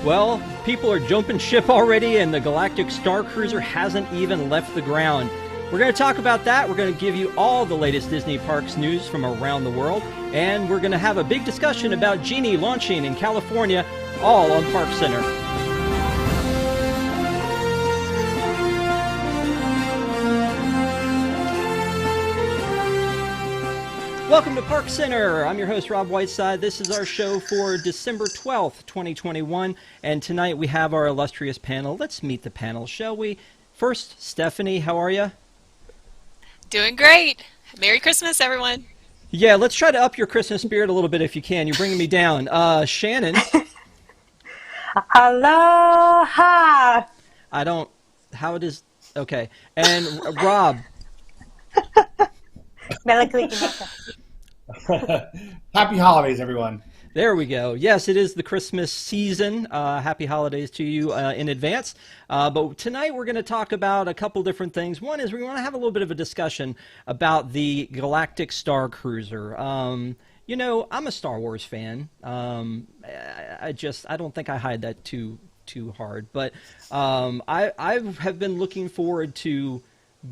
Well, people are jumping ship already, and the Galactic Starcruiser hasn't even left the ground. We're going to talk about that. We're going to give you all the latest Disney parks news from around the world, and we're going to have a big discussion about Genie launching in California, all on ParksCenter. Welcome to ParksCenter. I'm your host, Rob Whiteside. This is our show for December 12th, 2021, and tonight we have our illustrious panel. Let's meet the panel, shall we? First, Stephanie, how are you? Doing great. Merry Christmas, everyone. Yeah, let's try to up your Christmas spirit a little bit if you can. You're bringing me down. Shannon. Aloha! I don't... How it is... Okay. And Rob. Happy holidays, everyone. There we go. Yes, it is the Christmas season. Happy holidays to you in advance. But tonight we're going to talk about a couple different things. One is we want to have a little bit of a discussion about the Galactic Starcruiser. You know, I'm a Star Wars fan. I don't think I hide that too hard. But I have been looking forward to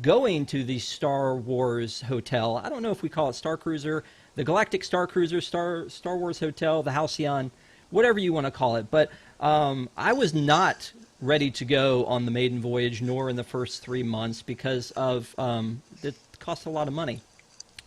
going to the Star Wars hotel. I don't know if we call it Starcruiser, the Galactic Starcruiser, Star Wars Hotel, the Halcyon, whatever you want to call it. But I was not ready to go on the maiden voyage, nor in the first 3 months, because of it costs a lot of money.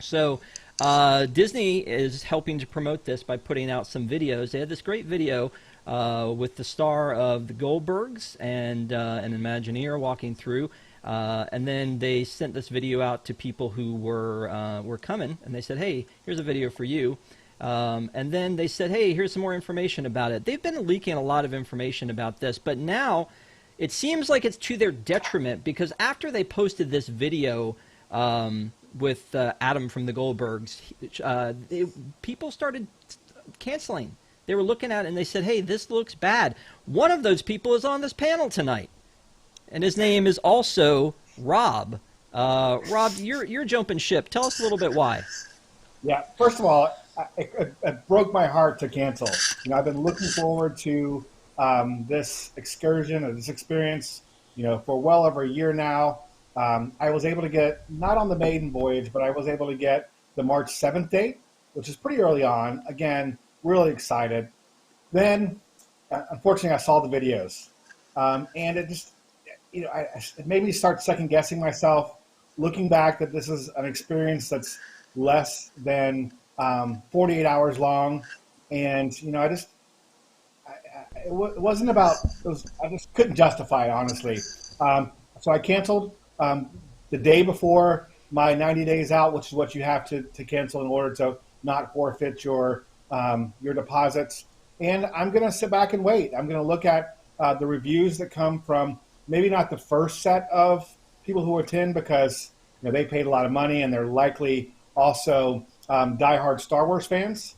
So Disney is helping to promote this by putting out some videos. They had this great video with the star of the Goldbergs and an Imagineer walking through. And then they sent this video out to people who were coming, and they said, hey, here's a video for you. And then they said, hey, here's some more information about it. They've been leaking a lot of information about this, but now it seems like it's to their detriment, because after they posted this video with Adam from the Goldbergs, people started canceling. They were looking at it, and they said, hey, this looks bad. One of those people is on this panel tonight. And his name is also Rob. Rob, you're jumping ship. Tell us a little bit why. Yeah, first of all, it broke my heart to cancel. You know, I've been looking forward to this excursion or this experience, you know, for well over a year now. I was able to get, not on the maiden voyage, but I was able to get the March 7th date, which is pretty early on. Again, really excited. Then, unfortunately, I saw the videos. And it just... You know, it made me start second-guessing myself, looking back that this is an experience that's less than 48 hours long. And, you know, it wasn't about, I just couldn't justify it, honestly. So I canceled the day before my 90 days out, which is what you have to cancel in order to not forfeit your deposits. And I'm going to sit back and wait. I'm going to look at the reviews that come from maybe not the first set of people who attend, because you know they paid a lot of money and they're likely also diehard Star Wars fans.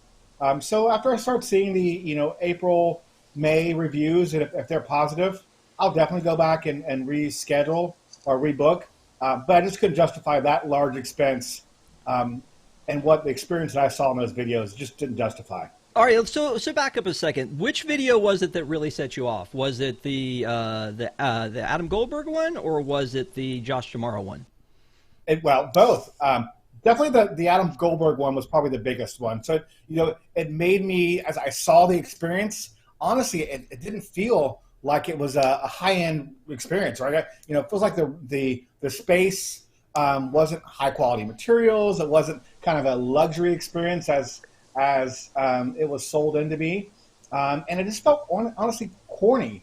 So after I start seeing the April, May reviews, and if they're positive, I'll definitely go back and reschedule or rebook. But I just couldn't justify that large expense, and what the experience that I saw in those videos just didn't justify. All right, so back up a second. Which video was it that really set you off? Was it the Adam Goldberg one, or was it the Josh D'Amaro one? Well, both. Definitely the Adam Goldberg one was probably the biggest one. So, you know, it made me, as I saw the experience, honestly, it didn't feel like it was a high-end experience, right? You know, it feels like the space wasn't high-quality materials. It wasn't kind of a luxury experience as it was sold in to be. And it just felt honestly corny.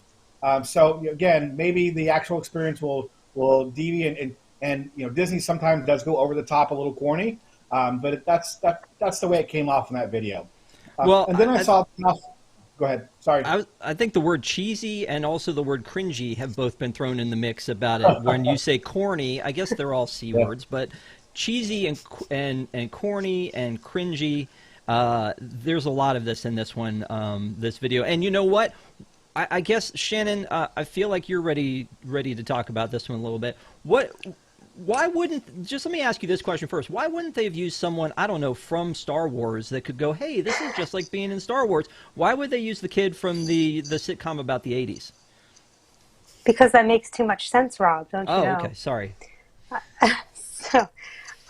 So again, maybe the actual experience will deviate, and you know, Disney sometimes does go over the top, a little corny. But that's the way it came off in that video. Well, and then I saw. Go ahead. Sorry. I think the word cheesy and also the word cringy have both been thrown in the mix about it. When you say corny, I guess they're all C words, but cheesy and corny and cringy. There's a lot of this in this one, this video. And you know what? I guess, Shannon, I feel like you're ready to talk about this one a little bit. why wouldn't, just let me ask you this question first. Why wouldn't they have used someone, I don't know, from Star Wars that could go, hey, this is just like being in Star Wars? Why would they use the kid from the sitcom about the 80s? Because that makes too much sense, Rob, don't you know? Oh, okay, sorry. So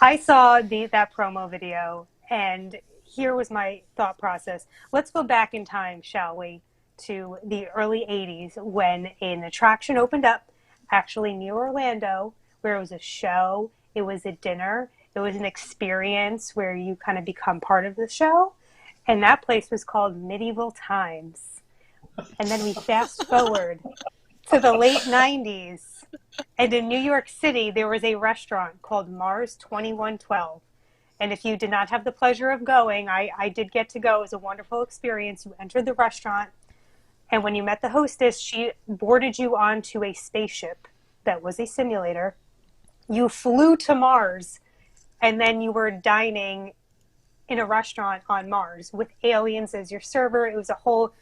I saw that promo video, and here was my thought process. Let's go back in time, shall we, to the early 80s when an attraction opened up, actually near Orlando, where it was a show, it was a dinner, it was an experience where you kind of become part of the show. And that place was called Medieval Times. And then we fast forward to the late 90s. And in New York City, there was a restaurant called Mars 2112. And if you did not have the pleasure of going, I did get to go. It was a wonderful experience. You entered the restaurant, and when you met the hostess, she boarded you onto a spaceship that was a simulator. You flew to Mars, and then you were dining in a restaurant on Mars with aliens as your server. It was a whole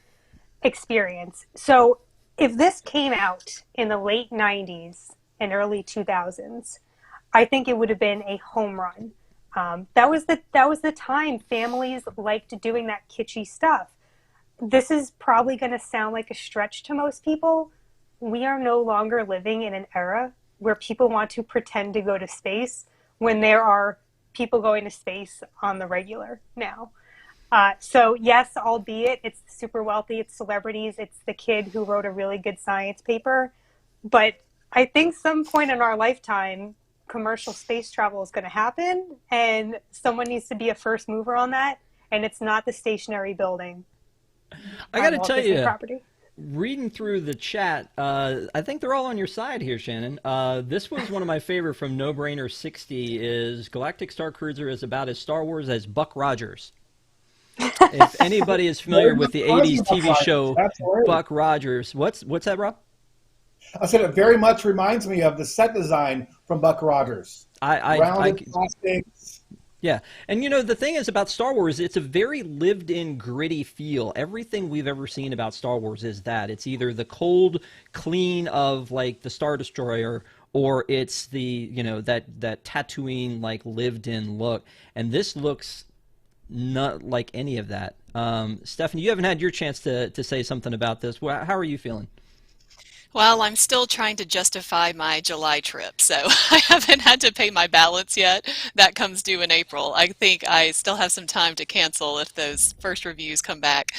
experience. So if this came out in the late 90s and early 2000s, I think it would have been a home run. That was the time families liked doing that kitschy stuff. This is probably going to sound like a stretch to most people. We are no longer living in an era where people want to pretend to go to space when there are people going to space on the regular now. So yes, albeit it's the super wealthy, it's celebrities, it's the kid who wrote a really good science paper. But I think some point in our lifetime, commercial space travel is going to happen, and someone needs to be a first mover on that, and it's not the stationary building. I got to Walt tell Disney you, property. reading through the chat, I think they're all on your side here, Shannon. This was one of my favorite from No Brainer 60 is Galactic Starcruiser is about as Star Wars as Buck Rogers. If anybody is familiar with the 80s TV show Buck Rogers, what's that, Rob? I said it very much reminds me of the set design from Buck Rogers. Rounded plastics. Yeah, and you know, the thing is about Star Wars, it's a very lived-in, gritty feel. Everything we've ever seen about Star Wars is that. It's either the cold, clean of, like, the Star Destroyer, or it's the, you know, that Tatooine, like, lived-in look. And this looks not like any of that. Stephanie, you haven't had your chance to say something about this. How are you feeling? Well, I'm still trying to justify my July trip, so I haven't had to pay my balance yet. That comes due in April. I think I still have some time to cancel if those first reviews come back.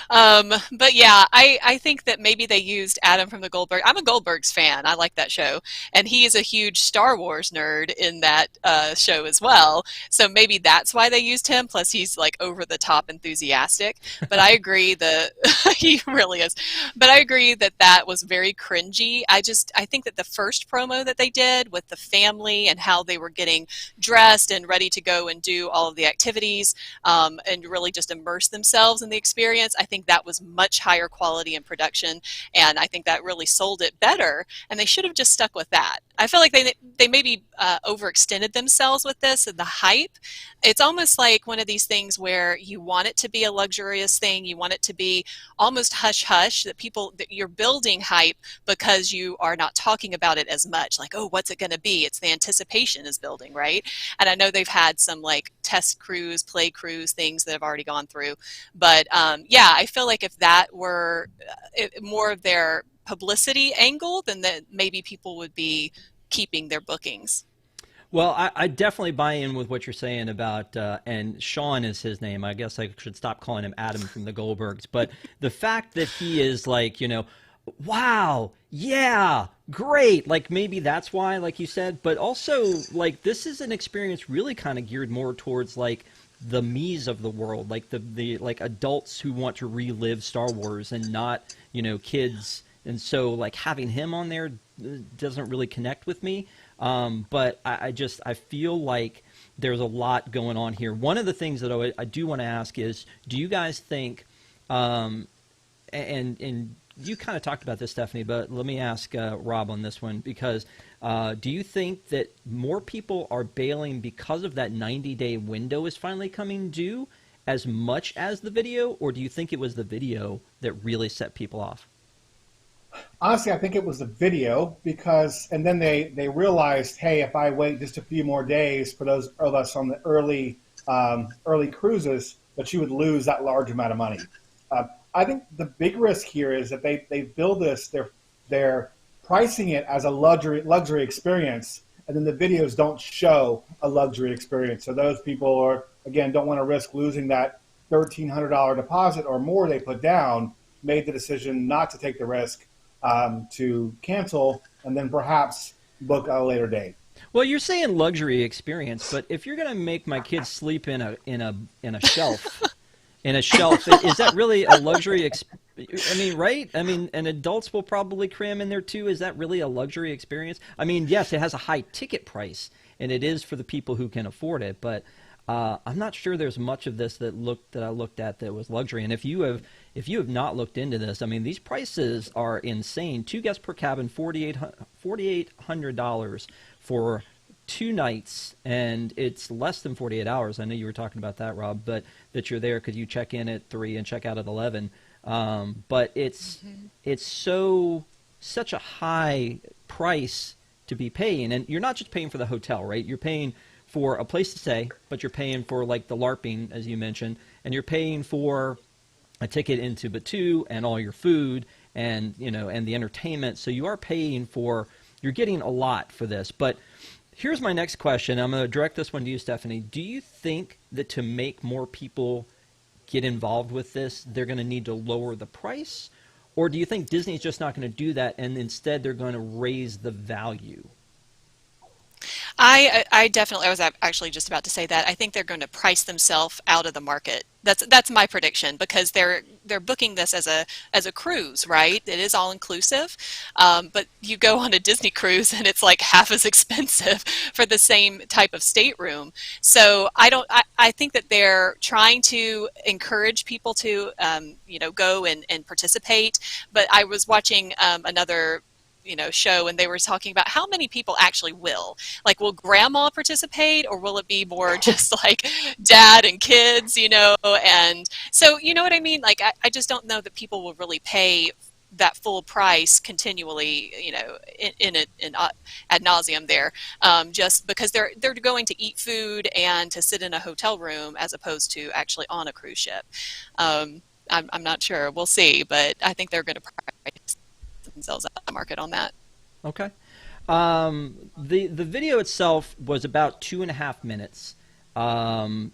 But yeah, I think that maybe they used Adam from the Goldberg. I'm a Goldberg's fan. I like that show. And he is a huge Star Wars nerd in that show as well. So maybe that's why they used him. Plus, he's like over the top enthusiastic. But I agree that he really is. But I agree that that was very cringy. I think that the first promo that they did with the family and how they were getting dressed and ready to go and do all of the activities and really just immerse themselves in the experience, I think that was much higher quality in production, and I think that really sold it better, and they should have just stuck with that. I feel like they maybe overextended themselves with this and the hype. It's almost like one of these things where you want it to be a luxurious thing, you want it to be almost hush-hush, that you're building hype because you are not talking about it as much, like, oh, what's it going to be? It's the anticipation is building, right? And I know they've had some like test cruise, play cruise things that have already gone through, but yeah, I feel like if that were more of their publicity angle, then that maybe people would be keeping their bookings. Well, I definitely buy in with what you're saying about, and Sean is his name. I guess I should stop calling him Adam from the Goldbergs. But the fact that he is like, you know, wow, yeah, great. Like maybe that's why, like you said. But also, like, this is an experience really kind of geared more towards like the me's of the world, like the like adults who want to relive Star Wars and not, you know, kids. And so like having him on there doesn't really connect with me. But I feel like there's a lot going on here. One of the things that I do want to ask is, do you guys think, and you kind of talked about this, Stephanie, but let me ask Rob on this one, because do you think that more people are bailing because of that 90-day window is finally coming due as much as the video, or do you think it was the video that really set people off? Honestly, I think it was the video because, and then they realized, hey, if I wait just a few more days for those of us on the early cruises, that you would lose that large amount of money. I think the big risk here is that they build this, they're pricing it as a luxury experience, and then the videos don't show a luxury experience. So those people don't want to risk losing that $1,300 deposit or more they put down, made the decision not to take the risk, to cancel and then perhaps book at a later date. Well, you're saying luxury experience, but if you're going to make my kids sleep in a shelf, is that really a luxury? I mean, right? I mean, and adults will probably cram in there too. Is that really a luxury experience? I mean, yes, it has a high ticket price, and it is for the people who can afford it. But I'm not sure there's much of this that I looked at that was luxury. And if you have not looked into this, I mean, these prices are insane. 2 guests per cabin, $4,800 for 2 nights, and it's less than 48 hours. I know you were talking about that, Rob, but that you're there because you check in at 3 and check out at 11. But it's such a high price to be paying, and you're not just paying for the hotel, right? You're paying for a place to stay, but you're paying for like the LARPing, as you mentioned, and you're paying for a ticket into Batu and all your food and and the entertainment. So you are paying for. You're getting a lot for this. But here's my next question. I'm going to direct this one to you, Stephanie. Do you think that to make more people get involved with this, they're going to need to lower the price? Or do you think Disney's just not going to do that and instead they're going to raise the value? I definitely, I was actually just about to say that. I think they're going to price themselves out of the market. That's my prediction, because they're booking this as a cruise, right? It is all inclusive, but you go on a Disney cruise and it's like half as expensive for the same type of stateroom. So I think that they're trying to encourage people to go and participate. But I was watching another show, and they were talking about how many people actually will. Like, will grandma participate, or will it be more just like dad and kids, and so, you know what I mean? Like, I just don't know that people will really pay that full price continually, in ad nauseum there, just because they're going to eat food and to sit in a hotel room as opposed to actually on a cruise ship. I'm not sure. We'll see, but I think they're going to price themselves out of the market on that. Okay. The video itself was about 2.5 minutes.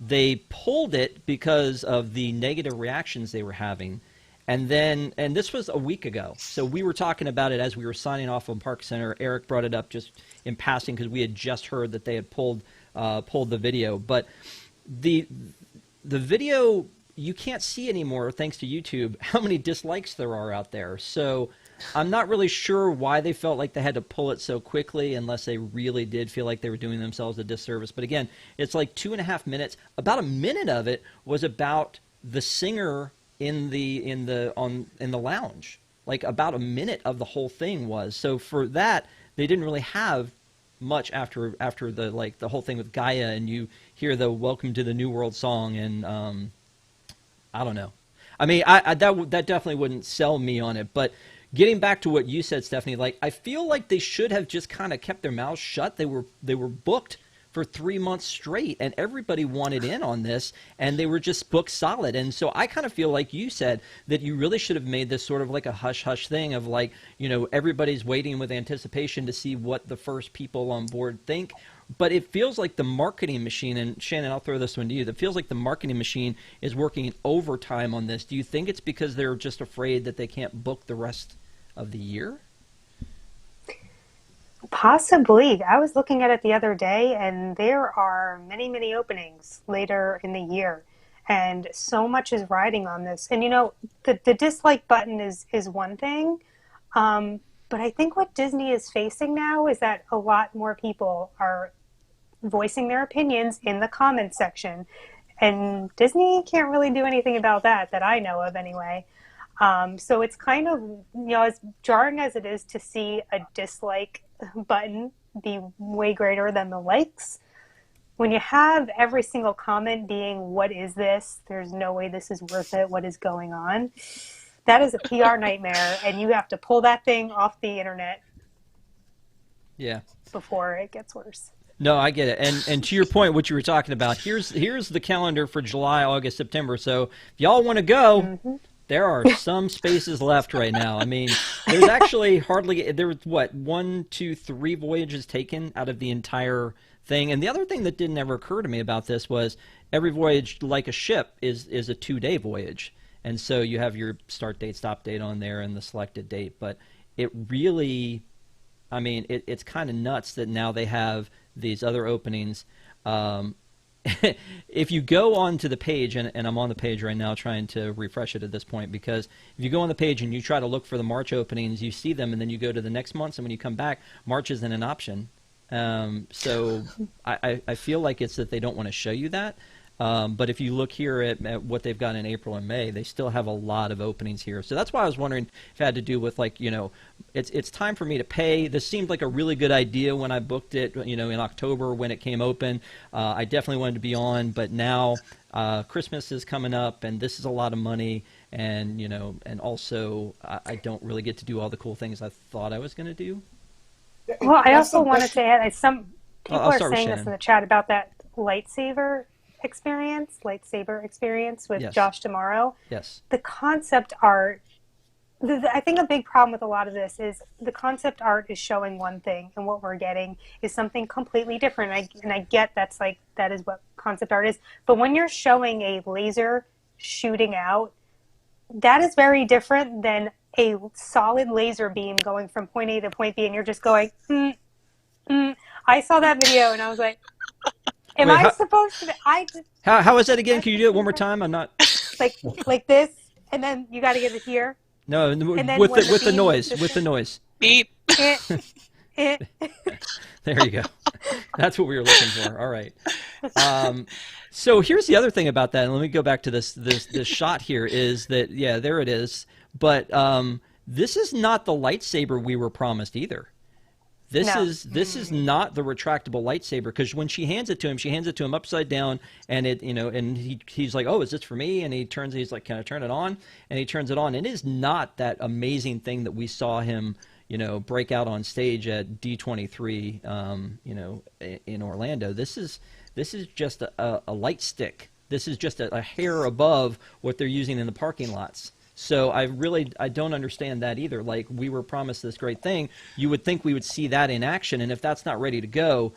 They pulled it because of the negative reactions they were having. And this was a week ago. So we were talking about it as we were signing off on ParksCenter. Eric brought it up just in passing because we had just heard that they had pulled the video. But the video, you can't see anymore, thanks to YouTube, how many dislikes there are out there. So I'm not really sure why they felt like they had to pull it so quickly, unless they really did feel like they were doing themselves a disservice. But again, it's like 2.5 minutes. About a minute of it was about the singer in the lounge. Like, about a minute of the whole thing was. So for that, they didn't really have much after the whole thing with Gaia, and you hear the "Welcome to the New World" song, and I don't know. I mean, that definitely wouldn't sell me on it, but. Getting back to what you said, Stephanie, like, I feel like they should have just kind of kept their mouths shut. They were booked for 3 months straight, and everybody wanted in on this, and they were just booked solid. And so I kind of feel like you said that you really should have made this sort of like a hush-hush thing of like, everybody's waiting with anticipation to see what the first people on board think. But it feels like the marketing machine, and Shannon, I'll throw this one to you, it feels like the marketing machine is working overtime on this. Do you think it's because they're just afraid that they can't book the rest of the year? Possibly. I was looking at it the other day, and there are many, many openings later in the year. And so much is riding on this. And, the dislike button is one thing. But I think what Disney is facing now is that a lot more people are voicing their opinions in the comment section. And Disney can't really do anything about that I know of anyway. So it's kind of, as jarring as it is to see a dislike button be way greater than the likes, when you have every single comment being, "What is this? There's no way this is worth it. What is going on?" that is a PR nightmare, and you have to pull that thing off the internet Yeah. before it gets worse. No, I get it. And to your point, what you were talking about, here's the calendar for July, August, September. So if y'all want to go, there are some spaces left right now. I mean, there's actually there was what, 1, 2, 3 voyages taken out of the entire thing. And the other thing that didn't ever occur to me about this was every voyage, like a ship, is a 2-day voyage. And so you have your start date, stop date on there, and the selected date. But it really, I mean, it's kind of nuts that now they have these other openings. If you go onto the page, and I'm on the page right now trying to refresh it at this point, because if you go on the page and you try to look for the March openings, you see them, and then you go to the next month, and when you come back, March isn't an option. So I feel like it's that they don't want to show you that. But if you look here at what they've got in April and May, they still have a lot of openings here. So that's why I was wondering if it had to do with, like, you know, it's time for me to pay. This seemed like a really good idea when I booked it, you know, in October when it came open. I definitely wanted to be on, but now Christmas is coming up, and this is a lot of money, and, you know, and also I don't really get to do all the cool things I thought I was going to do. Well, I also wanted to add, some people I'll are start with saying this in the chat about that lightsaber experience with Yes. Josh tomorrow. Yes. The concept art, I think a big problem with a lot of this is the concept art is showing one thing, and what we're getting is something completely different. And I get that is what concept art is. But when you're showing a laser shooting out, that is very different than a solid laser beam going from point A to point B, and you're just going, I saw that video, and I was like, am I supposed to? How was that again? Can you do it one more time? I'm not like this, and then you got to get it here. No, And then with when the beam noise, just- with the noise. Beep. It, There you go. That's what we were looking for. All right. So here's the other thing about that, and let me go back to this shot here, is that, yeah, there it is. But this is not the lightsaber we were promised either. This is not the retractable lightsaber, because when she hands it to him upside down, and he's like, "Oh, is this for me?" And he's like, "Can I turn it on?" And he turns it on. And it is not that amazing thing that we saw him, break out on stage at D23, in Orlando. This is just a light stick. This is just a hair above what they're using in the parking lots. So I don't understand that either. Like, we were promised this great thing. You would think we would see that in action, and if that's not ready to go,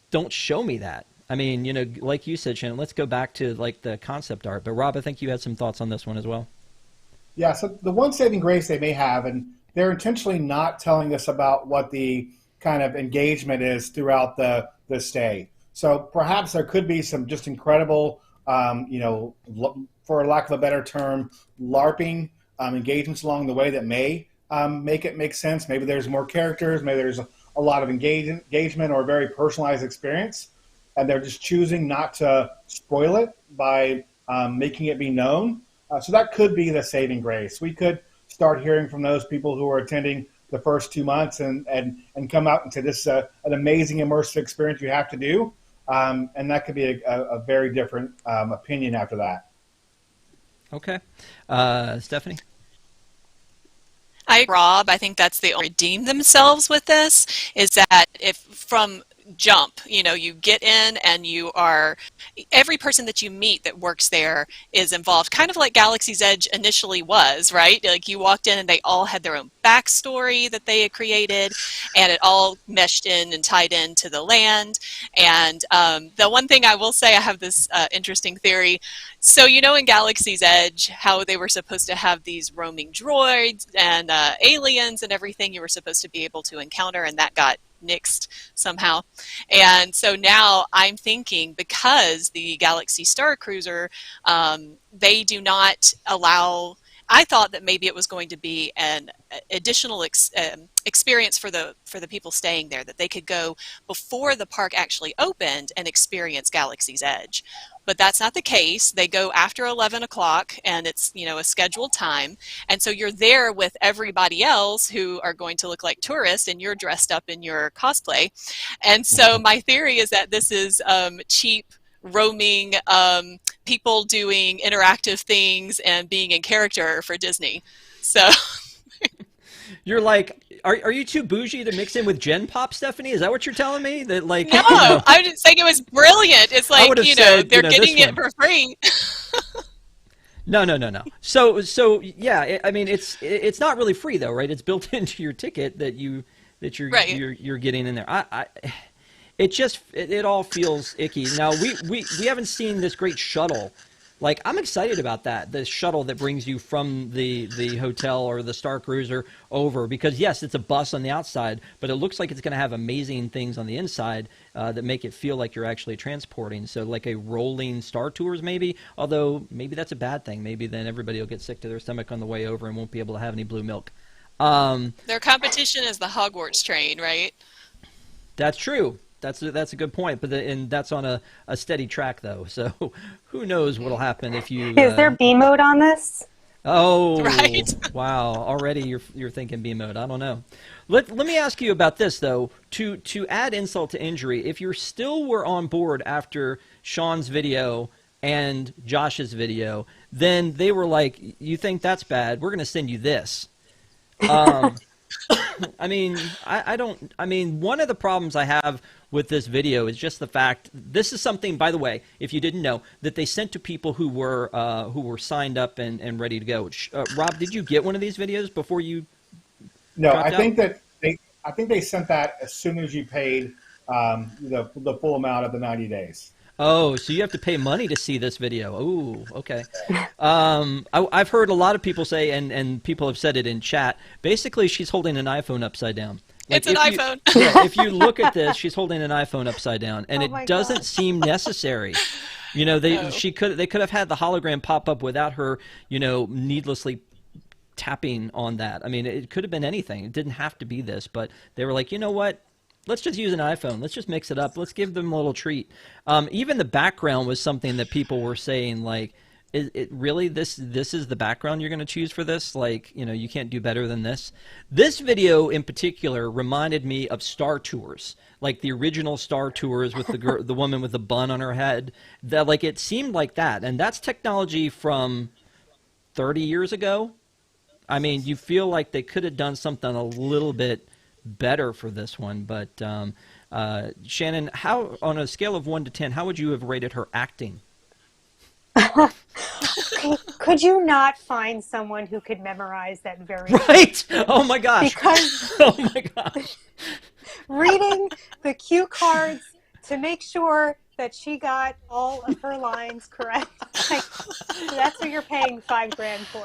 don't show me that. I mean, like you said, Shannon, let's go back to, like, the concept art. But Rob, I think you had some thoughts on this one as well. Yeah, so the one saving grace they may have, and they're intentionally not telling us about what the kind of engagement is throughout the stay. So perhaps there could be some just incredible, for lack of a better term, LARPing engagements along the way that may make it make sense. Maybe there's more characters, maybe there's a lot of engagement or a very personalized experience, and they're just choosing not to spoil it by making it be known. So that could be the saving grace. We could start hearing from those people who are attending the first 2 months and come out and say, this is an amazing immersive experience you have to do. And that could be a very different opinion after that. Okay. Stephanie? Rob, I think that's the only redeem themselves with this, is that if from jump, you get in and every person that you meet that works there is involved, kind of like Galaxy's Edge initially was, right? Like, you walked in and they all had their own backstory that they had created, and it all meshed in and tied into the land. And the one thing I will say, I have this interesting theory. So, in Galaxy's Edge, how they were supposed to have these roaming droids and aliens and everything you were supposed to be able to encounter, and that got nixed somehow. And so now I'm thinking, because the Galaxy Starcruiser, they do not allow, I thought that maybe it was going to be an additional experience for the people staying there, that they could go before the park actually opened and experience Galaxy's Edge. But that's not the case. They go after 11 o'clock, and it's, a scheduled time. And so you're there with everybody else who are going to look like tourists, and you're dressed up in your cosplay. And so my theory is that this is cheap roaming people doing interactive things and being in character for Disney. So You're like, are you too bougie to mix in with Gen Pop, Stephanie? Is that what you're telling me? That like, no, I'm just saying it was brilliant. It's like, said, they're getting it for free. No. So yeah, I mean, it's not really free though, right? It's built into your ticket that you're Right. you're getting in there. It all feels icky. Now we haven't seen this great shuttle. Like, I'm excited about that, the shuttle that brings you from the hotel or the Starcruiser over, because yes, it's a bus on the outside, but it looks like it's going to have amazing things on the inside that make it feel like you're actually transporting. So like a rolling Star Tours maybe, although maybe that's a bad thing. Maybe then everybody will get sick to their stomach on the way over and won't be able to have any blue milk. Their competition is the Hogwarts train, right? That's true. That's a good point, but and that's on a steady track though. So who knows what'll happen if you. Is there B mode on this? Oh, Right. Wow! Already you're thinking B mode. I don't know. Let me ask you about this though. To add insult to injury, if you still were on board after Sean's video and Josh's video, then they were like, "You think that's bad? We're going to send you this." I mean, I don't. I mean, one of the problems I have with this video is just the fact this is something, by the way, if you didn't know, that they sent to people who were signed up and ready to go. Rob, did you get one of these videos before you? No, dropped out? I think they sent that as soon as you paid the full amount of the 90 days. Oh, so you have to pay money to see this video. Oh, okay. I've heard a lot of people say, and people have said it in chat, basically she's holding an iPhone upside down. Like, It's an iPhone. Yeah, if you look at this, she's holding an iPhone upside down, and Oh my it doesn't God. seem necessary. You know, No. they could have had the hologram pop up without her, needlessly tapping on that. I mean, it could have been anything. It didn't have to be this, but they were like, you know what? Let's just use an iPhone. Let's just mix it up. Let's give them a little treat. Even the background was something that people were saying, like, it really this is the background you're going to choose for this? Like, you can't do better than this. This video in particular reminded me of Star Tours, like the original Star Tours with the woman with the bun on her head. That, like, it seemed like that, and that's technology from 30 years ago. I mean, you feel like they could have done something a little bit better for this one, but Shannon, how, on a scale of 1 to 10, how would you have rated her acting? Could you not find someone who could memorize that very Right? Oh my gosh! Because Oh my gosh! reading the cue cards to make sure that she got all of her lines correct. Like, that's what you're paying $5,000 for.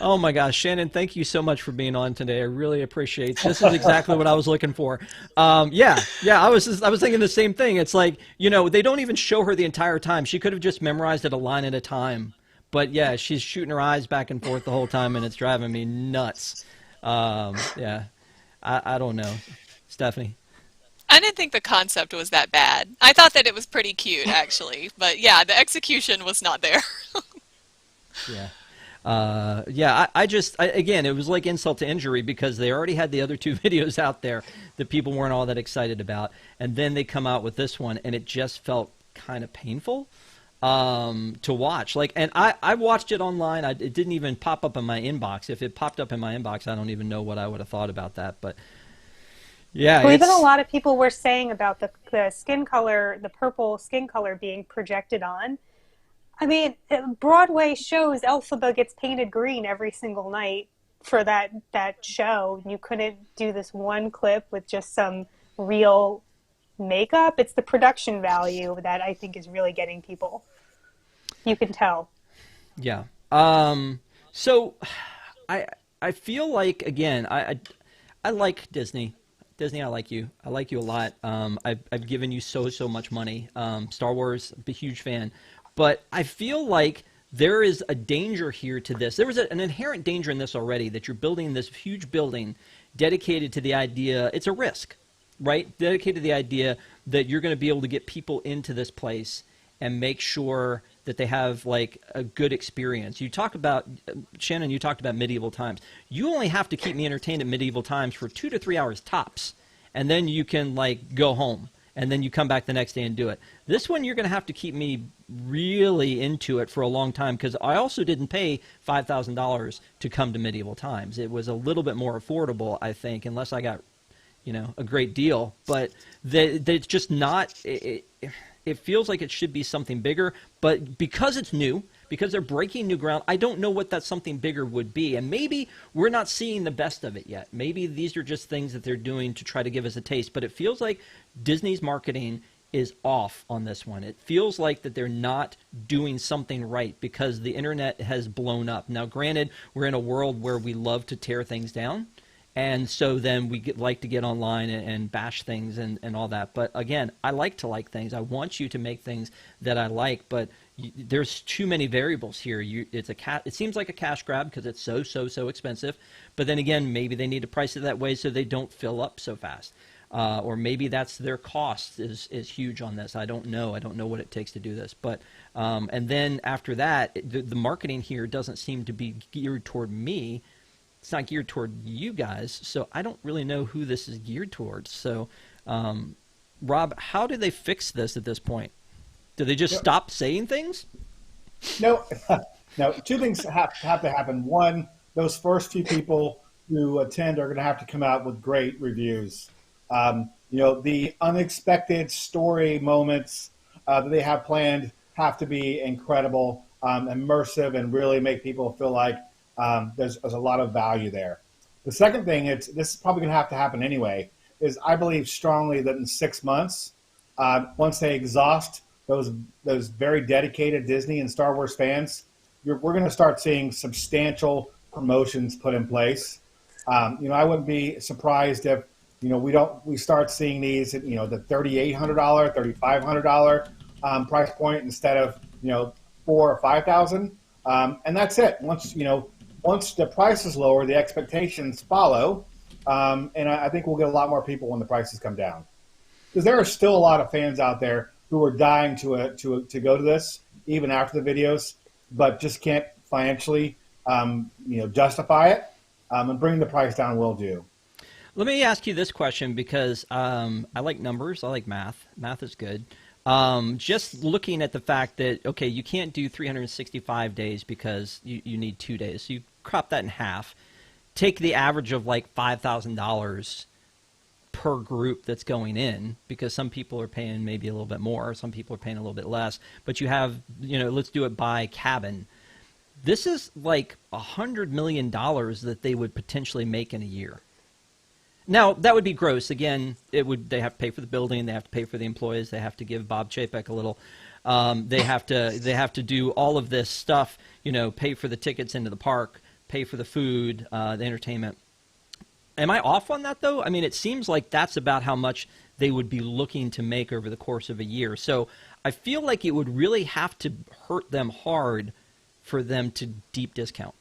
Oh my gosh, Shannon! Thank you so much for being on today. I really appreciate it. This is exactly what I was looking for. Yeah. I was thinking the same thing. It's like, they don't even show her the entire time. She could have just memorized it a line at a time. But yeah, she's shooting her eyes back and forth the whole time, and it's driving me nuts. Yeah, I don't know, Stephanie. I didn't think the concept was that bad. I thought that it was pretty cute, actually. But yeah, the execution was not there. Yeah. Again, it was like insult to injury because they already had the other two videos out there that people weren't all that excited about. And then they come out with this one, and it just felt kind of painful to watch. Like, and I watched it online. It didn't even pop up in my inbox. If it popped up in my inbox, I don't even know what I would have thought about that. But yeah, Well, even a lot of people were saying about the skin color, the purple skin color being projected on. I mean, Broadway shows Elphaba gets painted green every single night for that show. You couldn't do this one clip with just some real makeup. It's the production value that I think is really getting people. You can tell. Yeah. So I feel like, again, I like Disney. Disney, I like you. I like you a lot. I've given you so much money. Star Wars, I'm a huge fan. But I feel like there is a danger here to this. There was an inherent danger in this already, that you're building this huge building dedicated to the idea, it's a risk, right? Dedicated to the idea that you're going to be able to get people into this place and make sure that they have, like, a good experience. You talk about, Shannon, you talked about medieval times. You only have to keep me entertained at medieval times for 2 to 3 hours tops, and then you can, like, go home. and then you come back the next day and do it. This one, you're going to have to keep me really into it for a long time, because I also didn't pay $5,000 to come to Medieval Times. It was a little bit more affordable, I think, unless I got, a great deal. But it's just not. It feels like it should be something bigger, but because it's new, because they're breaking new ground, I don't know what that something bigger would be. And maybe we're not seeing the best of it yet. Maybe these are just things that they're doing to try to give us a taste. But it feels like Disney's marketing is off on this one. It feels like that they're not doing something right because the internet has blown up. Now, granted, we're in a world where we love to tear things down. And so then we like to get online and bash things and all that. But again, I like to like things. I want you to make things that I like, but there's too many variables here. It seems like a cash grab because it's so expensive. But then again, maybe they need to price it that way so they don't fill up so fast. Or maybe that's their cost is huge on this. I don't know. I don't know what it takes to do this. But and then after that, the marketing here doesn't seem to be geared toward me. It's not geared toward you guys, so I don't really know who this is geared towards. So, Rob, how do they fix this at this point? Do they just stop saying things? No, no. Two things have to happen. One, those first few people who attend are going to have to come out with great reviews. The unexpected story moments that they have planned have to be incredible, immersive, and really make people feel like there's a lot of value there. The second thing, this is probably going to have to happen anyway, is I believe strongly that in 6 months, once they exhaust those very dedicated Disney and Star Wars fans, we're going to start seeing substantial promotions put in place. I wouldn't be surprised if we start seeing these at the $3,800, $3,500 price point instead of $4,000 or $5,000, and that's it. Once the price is lower, the expectations follow, and I think we'll get a lot more people when the prices come down. Because there are still a lot of fans out there who are dying to go to this, even after the videos, but just can't financially, justify it. And bringing the price down will do. Let me ask you this question because I like numbers. I like math. Math is good. Just looking at the fact that, okay, you can't do 365 days because you need 2 days. So you crop that in half. Take the average of like $5,000 per group that's going in, because some people are paying maybe a little bit more, some people are paying a little bit less, but you have, let's do it by cabin. This is like $100 million that they would potentially make in a year. Now, that would be gross. Again, they have to pay for the building, they have to pay for the employees, they have to give Bob Chapek a little. They have to do all of this stuff, pay for the tickets into the park, pay for the food, the entertainment. Am I off on that, though? I mean, it seems like that's about how much they would be looking to make over the course of a year. So I feel like it would really have to hurt them hard for them to deep discount.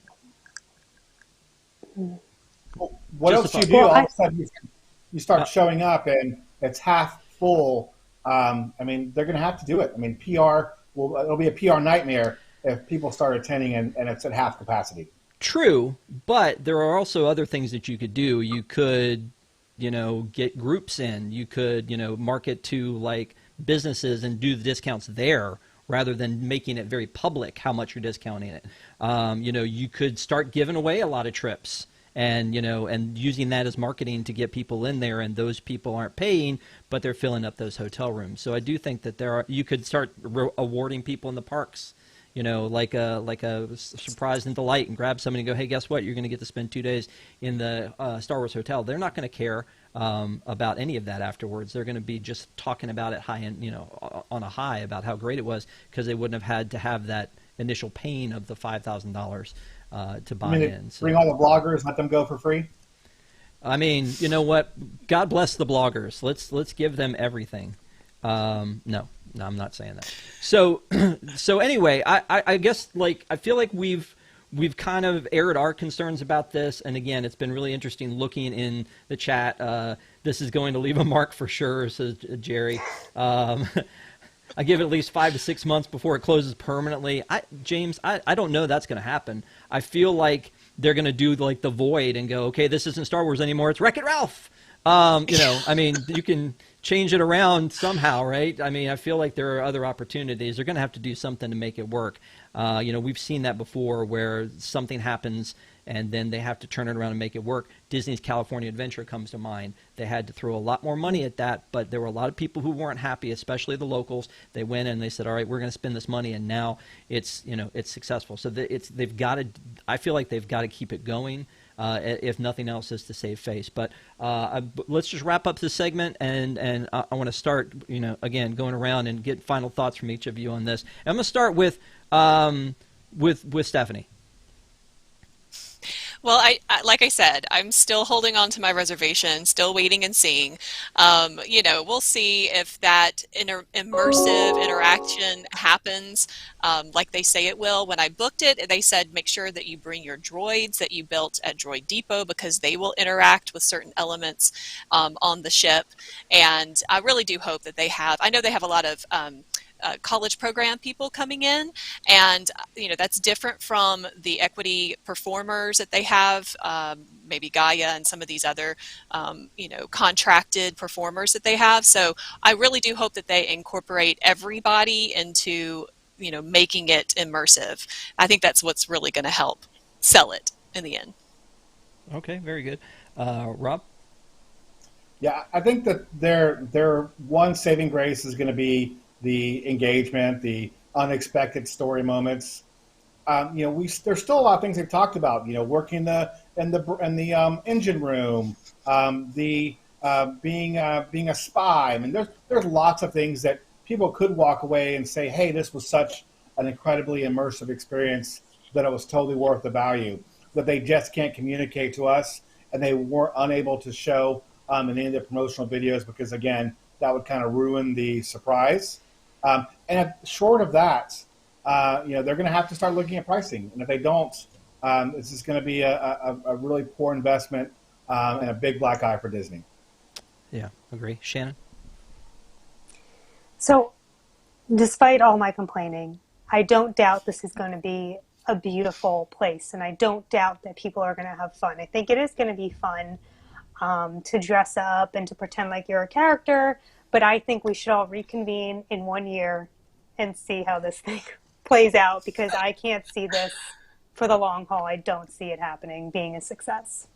Well, what else you do, all of a sudden you start showing up and it's half full. They're going to have to do it. I mean, it'll be a PR nightmare if people start attending and it's at half capacity. True, but there are also other things that you could do. You could, get groups in. You could, market to like businesses and do the discounts there rather than making it very public how much you're discounting it. You could start giving away a lot of trips and, and using that as marketing to get people in there, and those people aren't paying, but they're filling up those hotel rooms. So I do think that you could start awarding people in the parks, like a surprise and delight, and grab somebody and go, hey, guess what? You're going to get to spend 2 days in the Star Wars hotel. They're not going to care about any of that afterwards. They're going to be just talking about it on a high about how great it was, because they wouldn't have had to have that initial pain of the $5,000 to buy in. So, bring all the bloggers, let them go for free. I mean, you know what? God bless the bloggers. Let's give them everything. No, I'm not saying that. So anyway, I guess I feel like we've kind of aired our concerns about this, and again, it's been really interesting looking in the chat. This is going to leave a mark for sure, says Jerry. I give it at least 5 to 6 months before it closes permanently. James, I don't know that's going to happen. I feel like they're going to do like the Void and go, okay, this isn't Star Wars anymore, it's Wreck-It Ralph. You know, I mean, you can change it around somehow, right? I mean, I feel like there are other opportunities. They're going to have to do something to make it work. You know, we've seen that before where something happens and then they have to turn it around and make it work. Disney's California Adventure comes to mind. They had to throw a lot more money at that, but there were a lot of people who weren't happy, especially the locals. They went and they said, all right, we're going to spend this money, and now it's, you know, it's successful. So they've got to, I feel like they've got to keep it going. If nothing else is to save face. But let's just wrap up this segment, and I want to start, you know, again, going around and get final thoughts from each of you on this. And I'm going to start with Stephanie. Well, like I said, I'm still holding on to my reservation, still waiting and seeing. You know, we'll see if that immersive interaction happens like they say it will. When I booked it, they said make sure that you bring your droids that you built at Droid Depot because they will interact with certain elements on the ship. And I really do hope that they have. I know they have a lot of college program people coming in, and you know that's different from the equity performers that they have, maybe Gaia and some of these other you know, contracted performers that they have. So I really do hope that they incorporate everybody into, you know, making it immersive. I think that's what's really going to help sell it in the end. Okay, very good. Rob? Yeah, I think that their one saving grace is going to be the engagement, the unexpected story moments. You know, there's still a lot of things they've talked about. You know, working in the engine room, being a spy. I mean, there's lots of things that people could walk away and say, hey, this was such an incredibly immersive experience that it was totally worth the value. That they just can't communicate to us, and they weren't unable to show in any of the promotional videos because, again, that would kind of ruin the surprise. And short of that, you know, they're going to have to start looking at pricing. And if they don't, this is going to be a really poor investment and a big black eye for Disney. Yeah, agree. Shannon? So despite all my complaining, I don't doubt this is going to be a beautiful place. And I don't doubt that people are going to have fun. I think it is going to be fun to dress up and to pretend like you're a character. But I think we should all reconvene in 1 year and see how this thing plays out, because I can't see this for the long haul. I don't see it happening, being a success.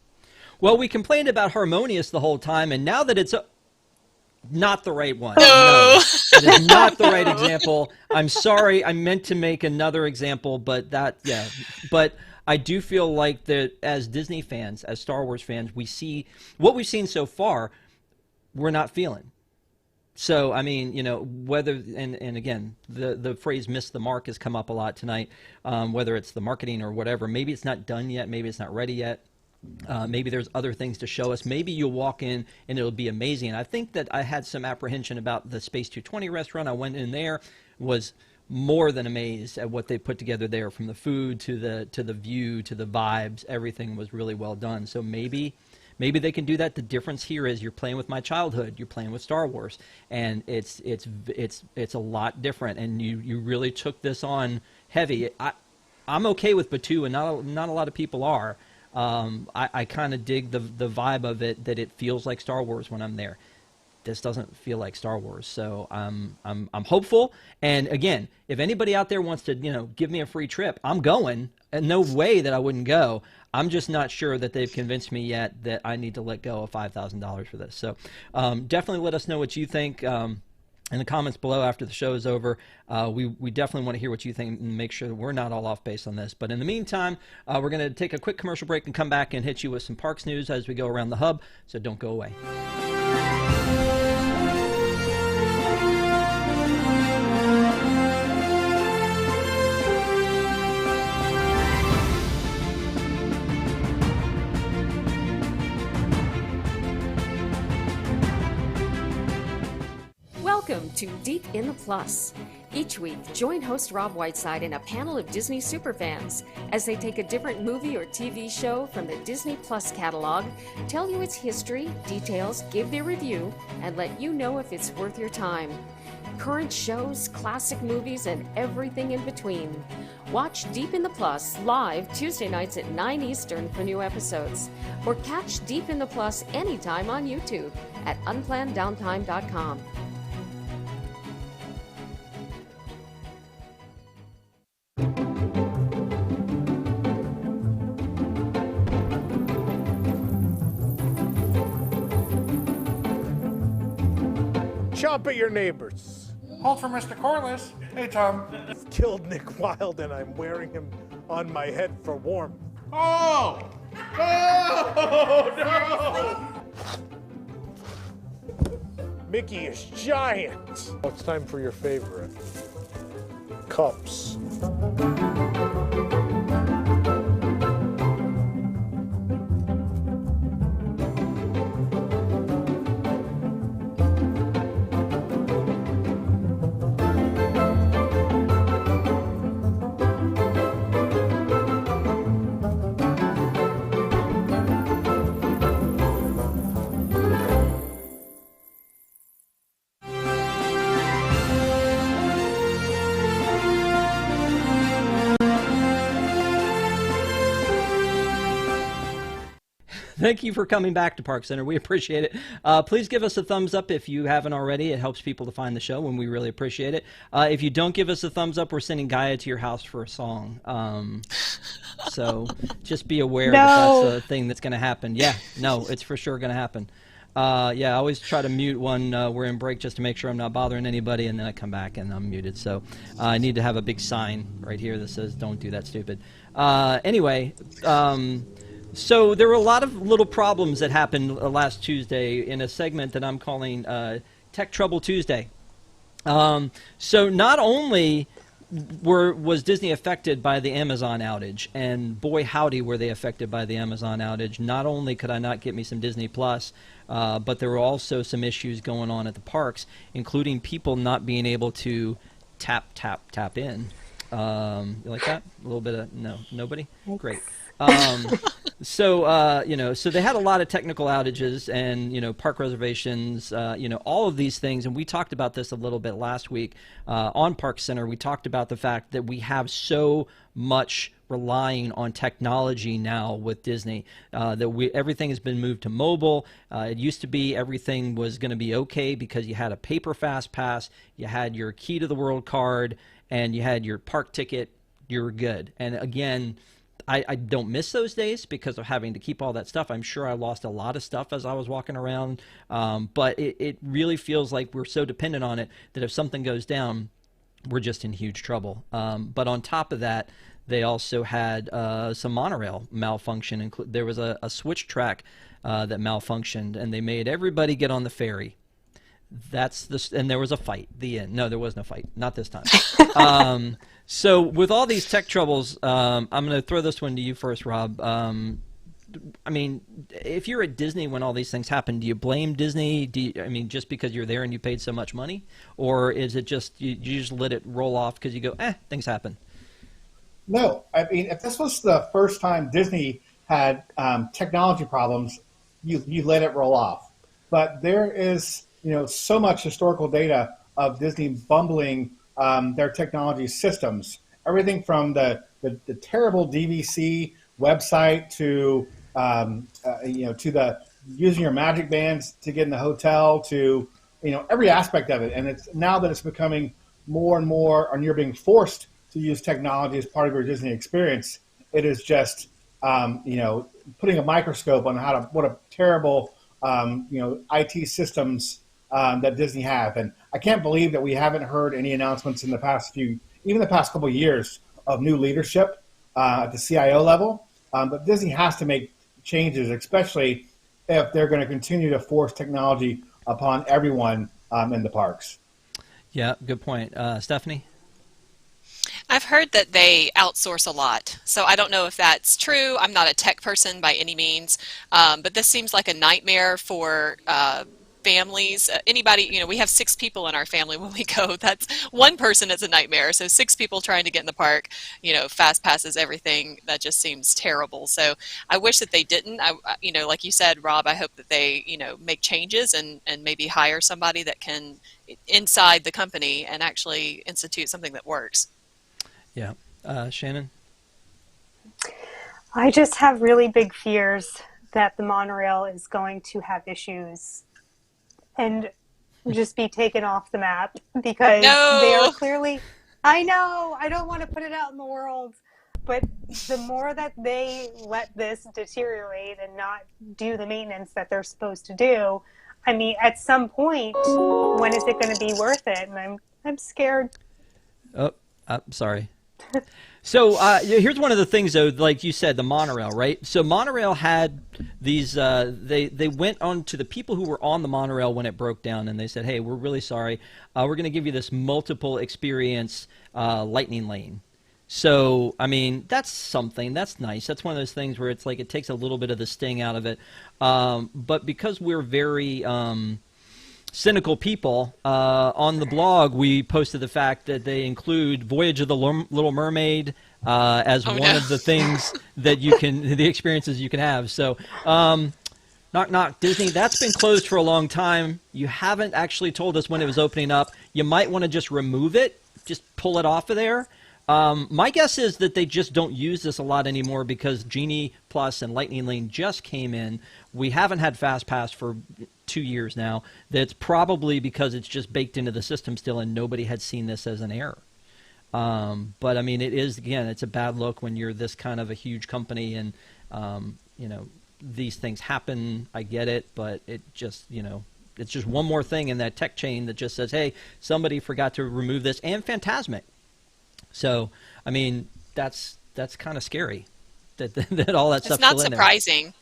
Well, we complained about Harmonious the whole time, and now that it's not the right one. No, it is not the right example. I'm sorry. I meant to make another example, but yeah. But I do feel like that as Disney fans, as Star Wars fans, we see what we've seen so far, we're not feeling. So, I mean, you know, whether, and again, the phrase "miss the mark" has come up a lot tonight, whether it's the marketing or whatever. Maybe it's not done yet. Maybe it's not ready yet. Maybe there's other things to show us. Maybe you'll walk in and it'll be amazing. And I think that I had some apprehension about the Space 220 restaurant. I went in there, was more than amazed at what they put together there, from the food to the view to the vibes. Everything was really well done. So maybe they can do that. The difference here is you're playing with my childhood. You're playing with Star Wars, and it's a lot different. And you really took this on heavy. I'm okay with Batuu, and not a lot of people are. I kind of dig the vibe of it, that it feels like Star Wars when I'm there. This doesn't feel like Star Wars, so I'm hopeful. And again, if anybody out there wants to, you know, give me a free trip, I'm going. And no way that I wouldn't go. I'm just not sure that they've convinced me yet that I need to let go of $5,000 for this. So definitely let us know what you think in the comments below after the show is over. We definitely want to hear what you think and make sure that we're not all off base on this. But in the meantime, we're going to take a quick commercial break and come back and hit you with some parks news as we go around the hub. So don't go away. Welcome to Deep in the Plus. Each week, join host Rob Whiteside and a panel of Disney superfans as they take a different movie or TV show from the Disney Plus catalog, tell you its history, details, give their review, and let you know if it's worth your time. Current shows, classic movies, and everything in between. Watch Deep in the Plus live Tuesday nights at 9 Eastern for new episodes. Or catch Deep in the Plus anytime on YouTube at unplannedDowntime.com. Chomp at your neighbors. Hold for Mr. Corliss. Hey, Tom. Killed Nick Wilde and I'm wearing him on my head for warmth. Oh! Oh, no! Mickey is giant. Oh, it's time for your favorite. Cups. Thank you for coming back to ParksCenter. We appreciate it. Please give us a thumbs up if you haven't already. It helps people to find the show, and we really appreciate it. If you don't give us a thumbs up, we're sending Gaia to your house for a song. So just be aware that that's a thing that's going to happen. Yeah, no, it's for sure going to happen. Yeah, I always try to mute when we're in break just to make sure I'm not bothering anybody, and then I come back and I'm muted. So I need to have a big sign right here that says, don't do that, stupid. Anyway, so there were a lot of little problems that happened last Tuesday in a segment that I'm calling Tech Trouble Tuesday. So not only was Disney affected by the Amazon outage, and boy howdy were they affected by the Amazon outage. Not only could I not get me some Disney Plus, but there were also some issues going on at the parks, including people not being able to tap in. You like that? A little bit of nobody? Great. So they had a lot of technical outages and, park reservations, all of these things. And we talked about this a little bit last week on ParksCenter. We talked about the fact that we have so much relying on technology now with Disney, that everything has been moved to mobile. It used to be everything was going to be okay because you had a paper fast pass, you had your key to the world card, and you had your park ticket. You were good. And again, I don't miss those days because of having to keep all that stuff. I'm sure I lost a lot of stuff as I was walking around, but it really feels like we're so dependent on it that if something goes down, we're just in huge trouble. But on top of that, they also had some monorail malfunction. There was a switch track that malfunctioned, and they made everybody get on the ferry. And there was a fight. The end. No, there was no fight. Not this time. So with all these tech troubles, I'm going to throw this one to you first, Rob. I mean, if you're at Disney when all these things happen, do you blame Disney? Just because you're there and you paid so much money? Or is it just you just let it roll off because you go, things happen? No. I mean, if this was the first time Disney had technology problems, you let it roll off. But there is so much historical data of Disney bumbling their technology systems. Everything from the terrible DVC website to to the using your magic bands to get in the hotel to every aspect of it. And it's now that it's becoming more and more, and you're being forced to use technology as part of your Disney experience. It is just putting a microscope on what a terrible IT systems that Disney have. And I can't believe that we haven't heard any announcements in the past couple of years of new leadership at the CIO level. But Disney has to make changes, especially if they're going to continue to force technology upon everyone in the parks. Yeah, good point. Stephanie? I've heard that they outsource a lot, so I don't know if that's true. I'm not a tech person by any means, but this seems like a nightmare for families. Anybody, we have 6 people in our family when we go. That's one person is a nightmare. So 6 people trying to get in the park, fast passes, everything. That just seems terrible. So I wish that they didn't. Like you said, Rob, I hope that they, make changes and maybe hire somebody that can inside the company and actually institute something that works. Yeah. Shannon? I just have really big fears that the monorail is going to have issues and just be taken off the map because they are clearly, I know, I don't want to put it out in the world, but the more that they let this deteriorate and not do the maintenance that they're supposed to do, I mean, at some point, when is it going to be worth it? And I'm scared. Oh, I'm sorry. So here's one of the things, though, like you said, the monorail, right? So monorail had these, they went on to the people who were on the monorail when it broke down, and they said, hey, we're really sorry. We're going to give you this multiple experience lightning lane. So, I mean, that's something. That's nice. That's one of those things where it's like it takes a little bit of the sting out of it. But because we're very cynical people, on the blog we posted the fact that they include Voyage of the Little Mermaid as one of the things that you can, the experiences you can have. So, knock knock, Disney, that's been closed for a long time. You haven't actually told us when it was opening up. You might want to just remove it, just pull it off of there. My guess is that they just don't use this a lot anymore because Genie Plus and Lightning Lane just came in. We haven't had Fast Pass for 2 years now. That's probably because it's just baked into the system still and nobody had seen this as an error. But I mean, it is, again, it's a bad look when you're this kind of a huge company and, you know, these things happen. I get it, but it just, you know, it's just one more thing in that tech chain that just says, hey, somebody forgot to remove this, and Fantasmic. So, I mean, that's kind of scary that all that stuff's still in there. It's not surprising.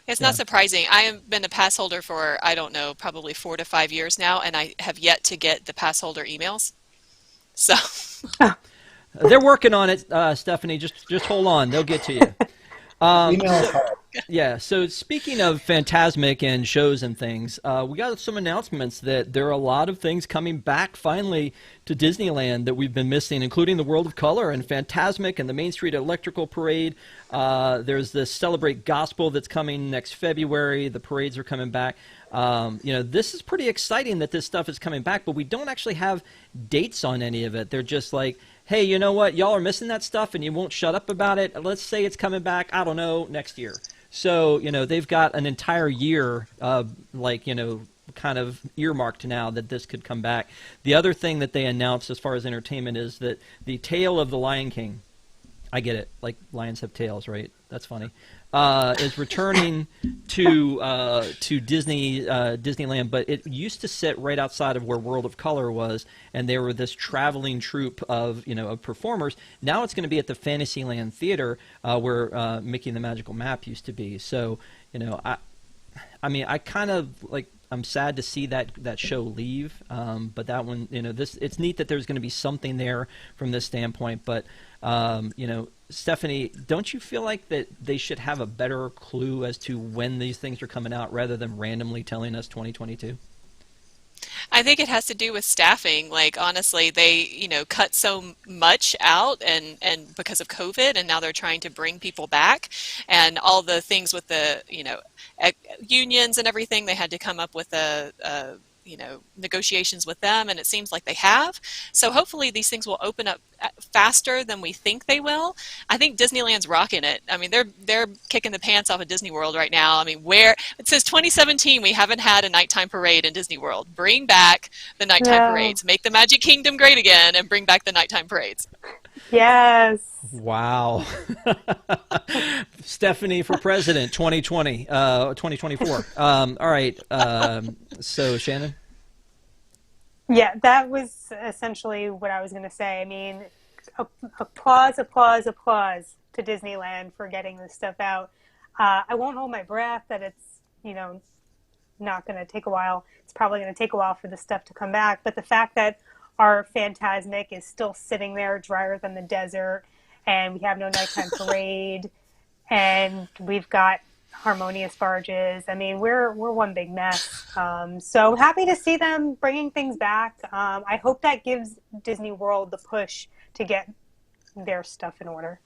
It's not surprising. I have been a pass holder for, I don't know, probably 4 to 5 years now, and I have yet to get the pass holder emails. So they're working on it, Stephanie. Just hold on. They'll get to you. Yeah, so speaking of Fantasmic and shows and things, we got some announcements that there are a lot of things coming back finally to Disneyland that we've been missing, including the World of Color and Fantasmic and the Main Street Electrical Parade. There's the Celebrate Gospel that's coming next February. The parades are coming back. You know, this is pretty exciting that this stuff is coming back, but we don't actually have dates on any of it. They're just like, hey, you know what? Y'all are missing that stuff and you won't shut up about it. Let's say it's coming back, I don't know, next year. So, you know, they've got an entire year, like, you know, kind of earmarked now that this could come back. The other thing that they announced as far as entertainment is that the Tale of the Lion King, I get it, like lions have tails, right? That's funny. Is returning to Disneyland, but it used to sit right outside of where World of Color was, and they were this traveling troupe of, you know, of performers. Now it's going to be at the Fantasyland Theater, where Mickey and the Magical Map used to be. So, you know, I mean, I kind of like, I'm sad to see that show leave, but that one, you know, it's neat that there's going to be something there from this standpoint. But you know, Stephanie, don't you feel like that they should have a better clue as to when these things are coming out rather than randomly telling us 2022? I think it has to do with staffing. Like, honestly, they, you know, cut so much out and because of COVID, and now they're trying to bring people back, and all the things with the, you know, unions and everything, they had to come up with you know, negotiations with them, and it seems like they have. So hopefully these things will open up faster than we think they will. I think Disneyland's rocking it. I mean, they're kicking the pants off of Disney World right now. I mean, where it says 2017, we haven't had a nighttime parade in Disney World. Bring back the nighttime parades. Make the Magic Kingdom great again, and bring back the nighttime parades. Yes. Wow. Stephanie for president 2020, 2024. All right. So Shannon? Yeah, that was essentially what I was going to say. I mean, applause to Disneyland for getting this stuff out. I won't hold my breath that it's, you know, not going to take a while. It's probably going to take a while for the stuff to come back. But the fact that our Fantasmic is still sitting there drier than the desert, and we have no nighttime parade, and we've got harmonious barges. I mean, we're one big mess. So happy to see them bringing things back. I hope that gives Disney World the push to get their stuff in order.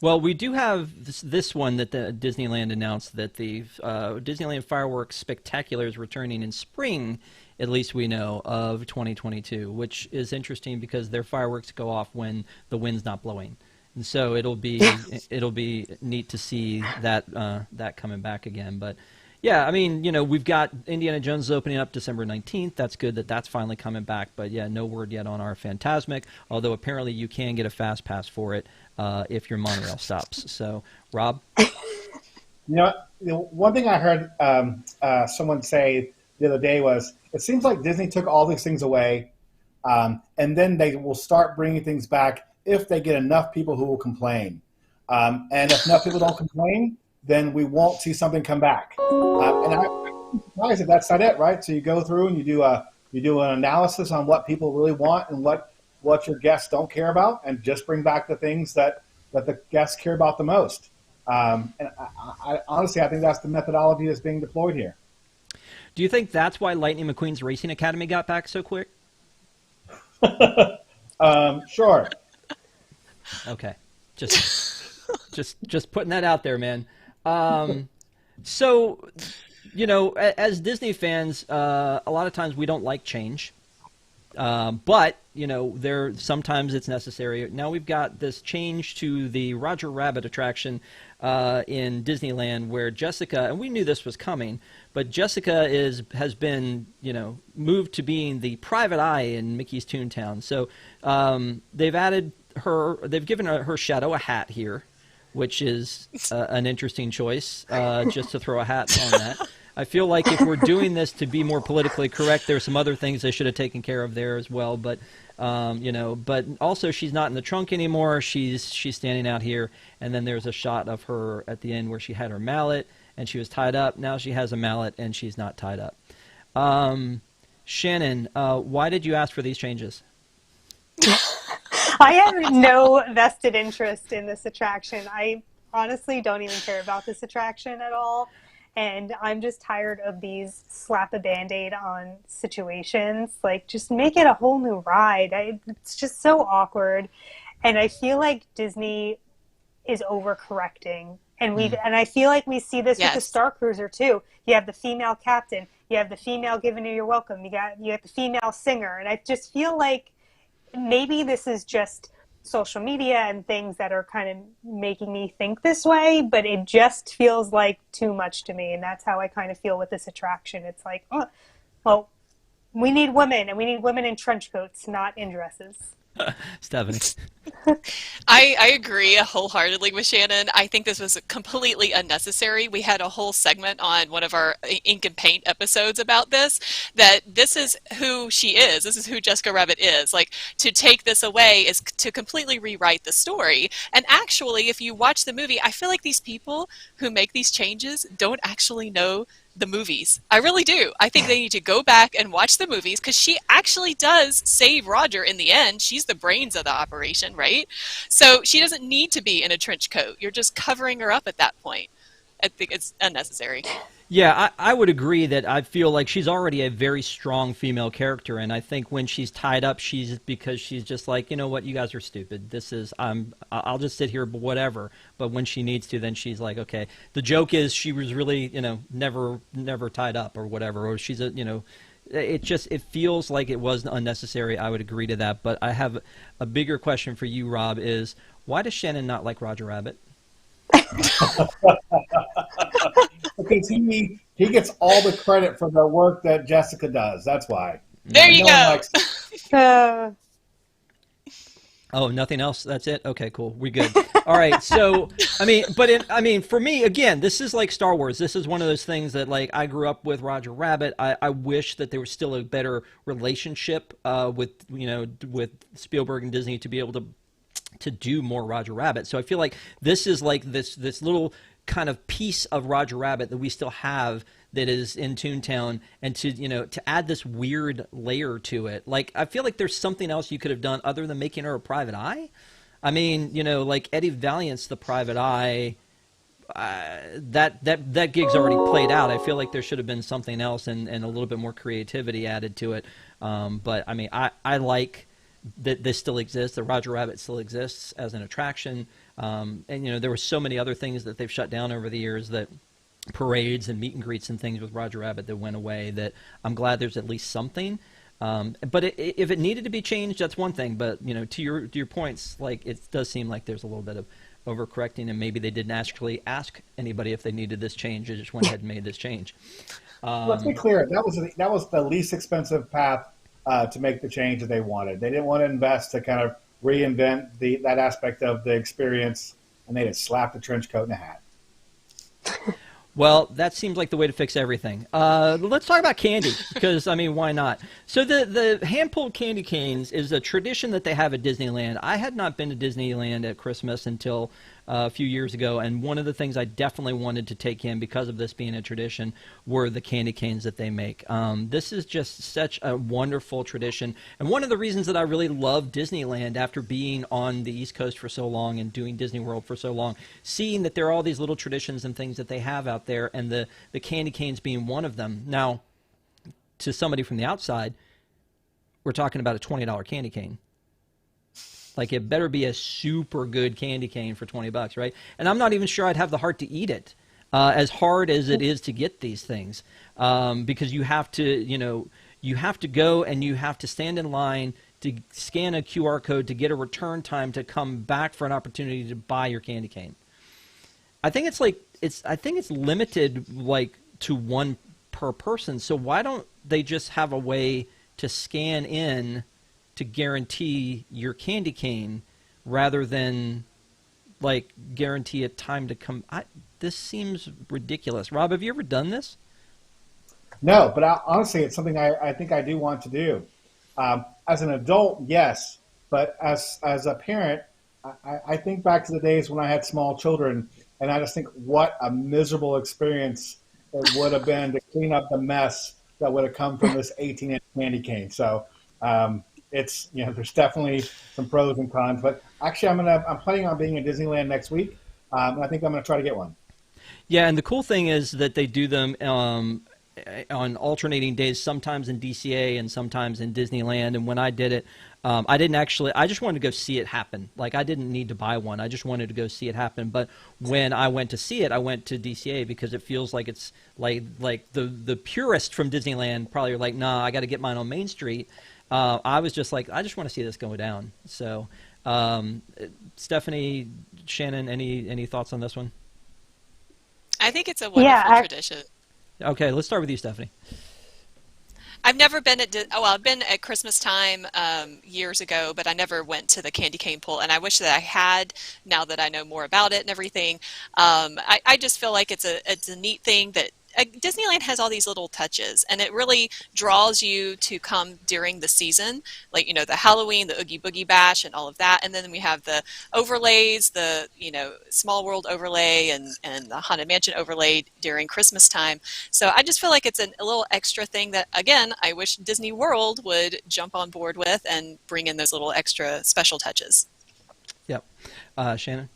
Well, we do have this one that the Disneyland announced, that the Disneyland Fireworks Spectacular is returning in spring, at least we know, of 2022, which is interesting because their fireworks go off when the wind's not blowing. And so it'll be neat to see that that coming back again. But yeah, I mean, you know, we've got Indiana Jones opening up December 19th. That's good that that's finally coming back. But yeah, no word yet on our Fantasmic, although apparently you can get a fast pass for it if your monorail stops. So, Rob? You know, one thing I heard someone say the other day was, it seems like Disney took all these things away, and then they will start bringing things back if they get enough people who will complain. And if enough people don't complain, then we won't see something come back. And I'm surprised if that's not it, right? So you go through and you do an analysis on what people really want and what your guests don't care about, and just bring back the things that the guests care about the most. And I honestly, I think that's the methodology that's being deployed here. Do you think that's why Lightning McQueen's Racing Academy got back so quick? Sure. Okay, just putting that out there, man. So, you know, as Disney fans, a lot of times we don't like change, but you know, sometimes it's necessary. Now we've got this change to the Roger Rabbit attraction in Disneyland, where Jessica, and we knew this was coming, but Jessica has been, you know, moved to being the private eye in Mickey's Toontown. So they've given her Shadow a hat here, which is an interesting choice, just to throw a hat on that. I feel like if we're doing this to be more politically correct, there's some other things they should have taken care of there as well. But you know, but also she's not in the trunk anymore. She's standing out here, and then there's a shot of her at the end where she had her mallet and she was tied up. Now she has a mallet and she's not tied up. Shannon, why did you ask for these changes? I have no vested interest in this attraction. I honestly don't even care about this attraction at all. And I'm just tired of these slap a Band-Aid on situations. Like, just make it a whole new ride. It's just so awkward. And I feel like Disney is overcorrecting. And I feel like we see this with the Starcruiser too. You have the female captain. You have the female giving you your welcome. You have the female singer. And I just feel like maybe this is just social media and things that are kind of making me think this way, but it just feels like too much to me. And that's how I kind of feel with this attraction. It's like, oh, well, we need women, and we need women in trench coats, not in dresses. Stephanie. I agree wholeheartedly with Shannon. I think this was completely unnecessary. We had a whole segment on one of our Ink and Paint episodes about this, that this is who she is. This is who Jessica Rabbit is. Like, to take this away is to completely rewrite the story. And actually, if you watch the movie, I feel like these people who make these changes don't actually know the movies. I really do. I think they need to go back and watch the movies, because she actually does save Roger in the end. She's the brains of the operation, right? So she doesn't need to be in a trench coat. You're just covering her up at that point. I think it's unnecessary. Yeah, I would agree that I feel like she's already a very strong female character, and I think when she's tied up, because she's just like, you know what, you guys are stupid. I'll just sit here, whatever. But when she needs to, then she's like, okay. The joke is she was really, you know, never tied up or whatever, or she's it feels like it was unnecessary. I would agree to that. But I have a bigger question for you, Rob, is why does Shannon not like Roger Rabbit? Because he gets all the credit for the work that Jessica does. That's why. There you go. Oh, nothing else? That's it? Okay, cool. We're good. All right. So, I mean, for me, again, this is like Star Wars. This is one of those things that, like, I grew up with Roger Rabbit. I wish that there was still a better relationship with Spielberg and Disney to be able to do more Roger Rabbit. So I feel like this is like this little kind of piece of Roger Rabbit that we still have that is in Toontown, and to add this weird layer to it. Like, I feel like there's something else you could have done other than making her a private eye. I mean, like Eddie Valiant's the private eye. That gig's already played out. I feel like there should have been something else and a little bit more creativity added to it. But I mean, I like that this still exists. The Roger Rabbit still exists as an attraction. And there were so many other things that they've shut down over the years, that parades and meet and greets and things with Roger Rabbit that went away, that I'm glad there's at least something. But if it needed to be changed, that's one thing. But to your points, like it does seem like there's a little bit of overcorrecting, and maybe they didn't actually ask anybody if they needed this change. They just went ahead and made this change. Let's be clear. That was the least expensive path to make the change that they wanted. They didn't want to invest to kind of reinvent that aspect of the experience, and they just slapped a trench coat and a hat. Well, that seems like the way to fix everything. Let's talk about candy, because, I mean, why not? So the hand-pulled candy canes is a tradition that they have at Disneyland. I had not been to Disneyland at Christmas until a few years ago, and one of the things I definitely wanted to take in because of this being a tradition were the candy canes that they make. This is just such a wonderful tradition, and one of the reasons that I really love Disneyland after being on the East Coast for so long and doing Disney World for so long, seeing that there are all these little traditions and things that they have out there, and the candy canes being one of them. Now, to somebody from the outside, we're talking about a $20 candy cane. Like, it better be a super good candy cane for $20, right? And I'm not even sure I'd have the heart to eat it, as hard as it is to get these things, because you have to, you have to go and you have to stand in line to scan a QR code to get a return time to come back for an opportunity to buy your candy cane. I think it's limited like to one per person. So why don't they just have a way to scan in to guarantee your candy cane rather than like guarantee a time to come? This seems ridiculous. Rob, have you ever done this? No, but honestly, it's something I think I do want to do. As an adult, yes, but as a parent, I think back to the days when I had small children, and I just think what a miserable experience it would have been to clean up the mess that would have come from this 18-inch candy cane. So it's there's definitely some pros and cons. But actually, I'm planning on being in Disneyland next week, and I think I'm going to try to get one. Yeah, and the cool thing is that they do them on alternating days, sometimes in DCA and sometimes in Disneyland. And when I did it, I just wanted to go see it happen. Like, I didn't need to buy one. I just wanted to go see it happen. But when I went to see it, I went to DCA because it feels like it's like the purist from Disneyland probably are like, nah, I got to get mine on Main Street. I was just like, I just want to see this go down. So, Stephanie, Shannon, any thoughts on this one? I think it's a wonderful tradition. Okay, let's start with you, Stephanie. I've never been at I've been at Christmas time years ago, but I never went to the candy cane pull, and I wish that I had now that I know more about it and everything. I just feel like it's a neat thing that Disneyland has all these little touches, and it really draws you to come during the season, like the Halloween, the Oogie Boogie Bash, and all of that. And then we have the overlays, the Small World overlay and the Haunted Mansion overlay during Christmas time. So I just feel like it's a little extra thing that, again, I wish Disney World would jump on board with and bring in those little extra special touches. Yep. Shannon?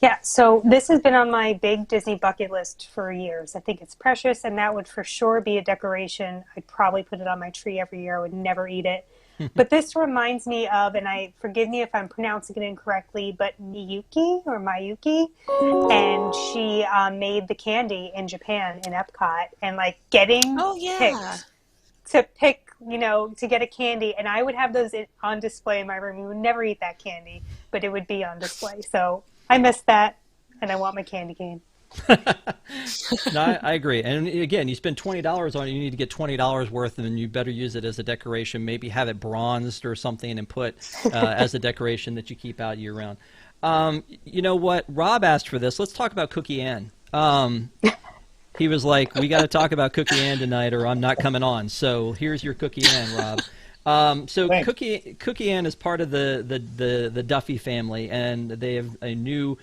Yeah, so this has been on my big Disney bucket list for years. I think it's precious, and that would for sure be a decoration. I'd probably put it on my tree every year. I would never eat it. But this reminds me of, and forgive me if I'm pronouncing it incorrectly, but Miyuki, and she made the candy in Japan in Epcot, and like getting picked to pick, to get a candy, and I would have those on display in my room. You would never eat that candy, but it would be on display. So I miss that, and I want my candy cane. No, I agree. And again, you spend $20 on it, you need to get $20 worth, and you better use it as a decoration. Maybe have it bronzed or something and put as a decoration that you keep out year round. You know what? Rob asked for this. Let's talk about Cookie Ann. He was like, we got to talk about Cookie Ann tonight or I'm not coming on. So here's your Cookie Ann, Rob. So Thanks. Cookie Ann is part of the Duffy family, and they have a new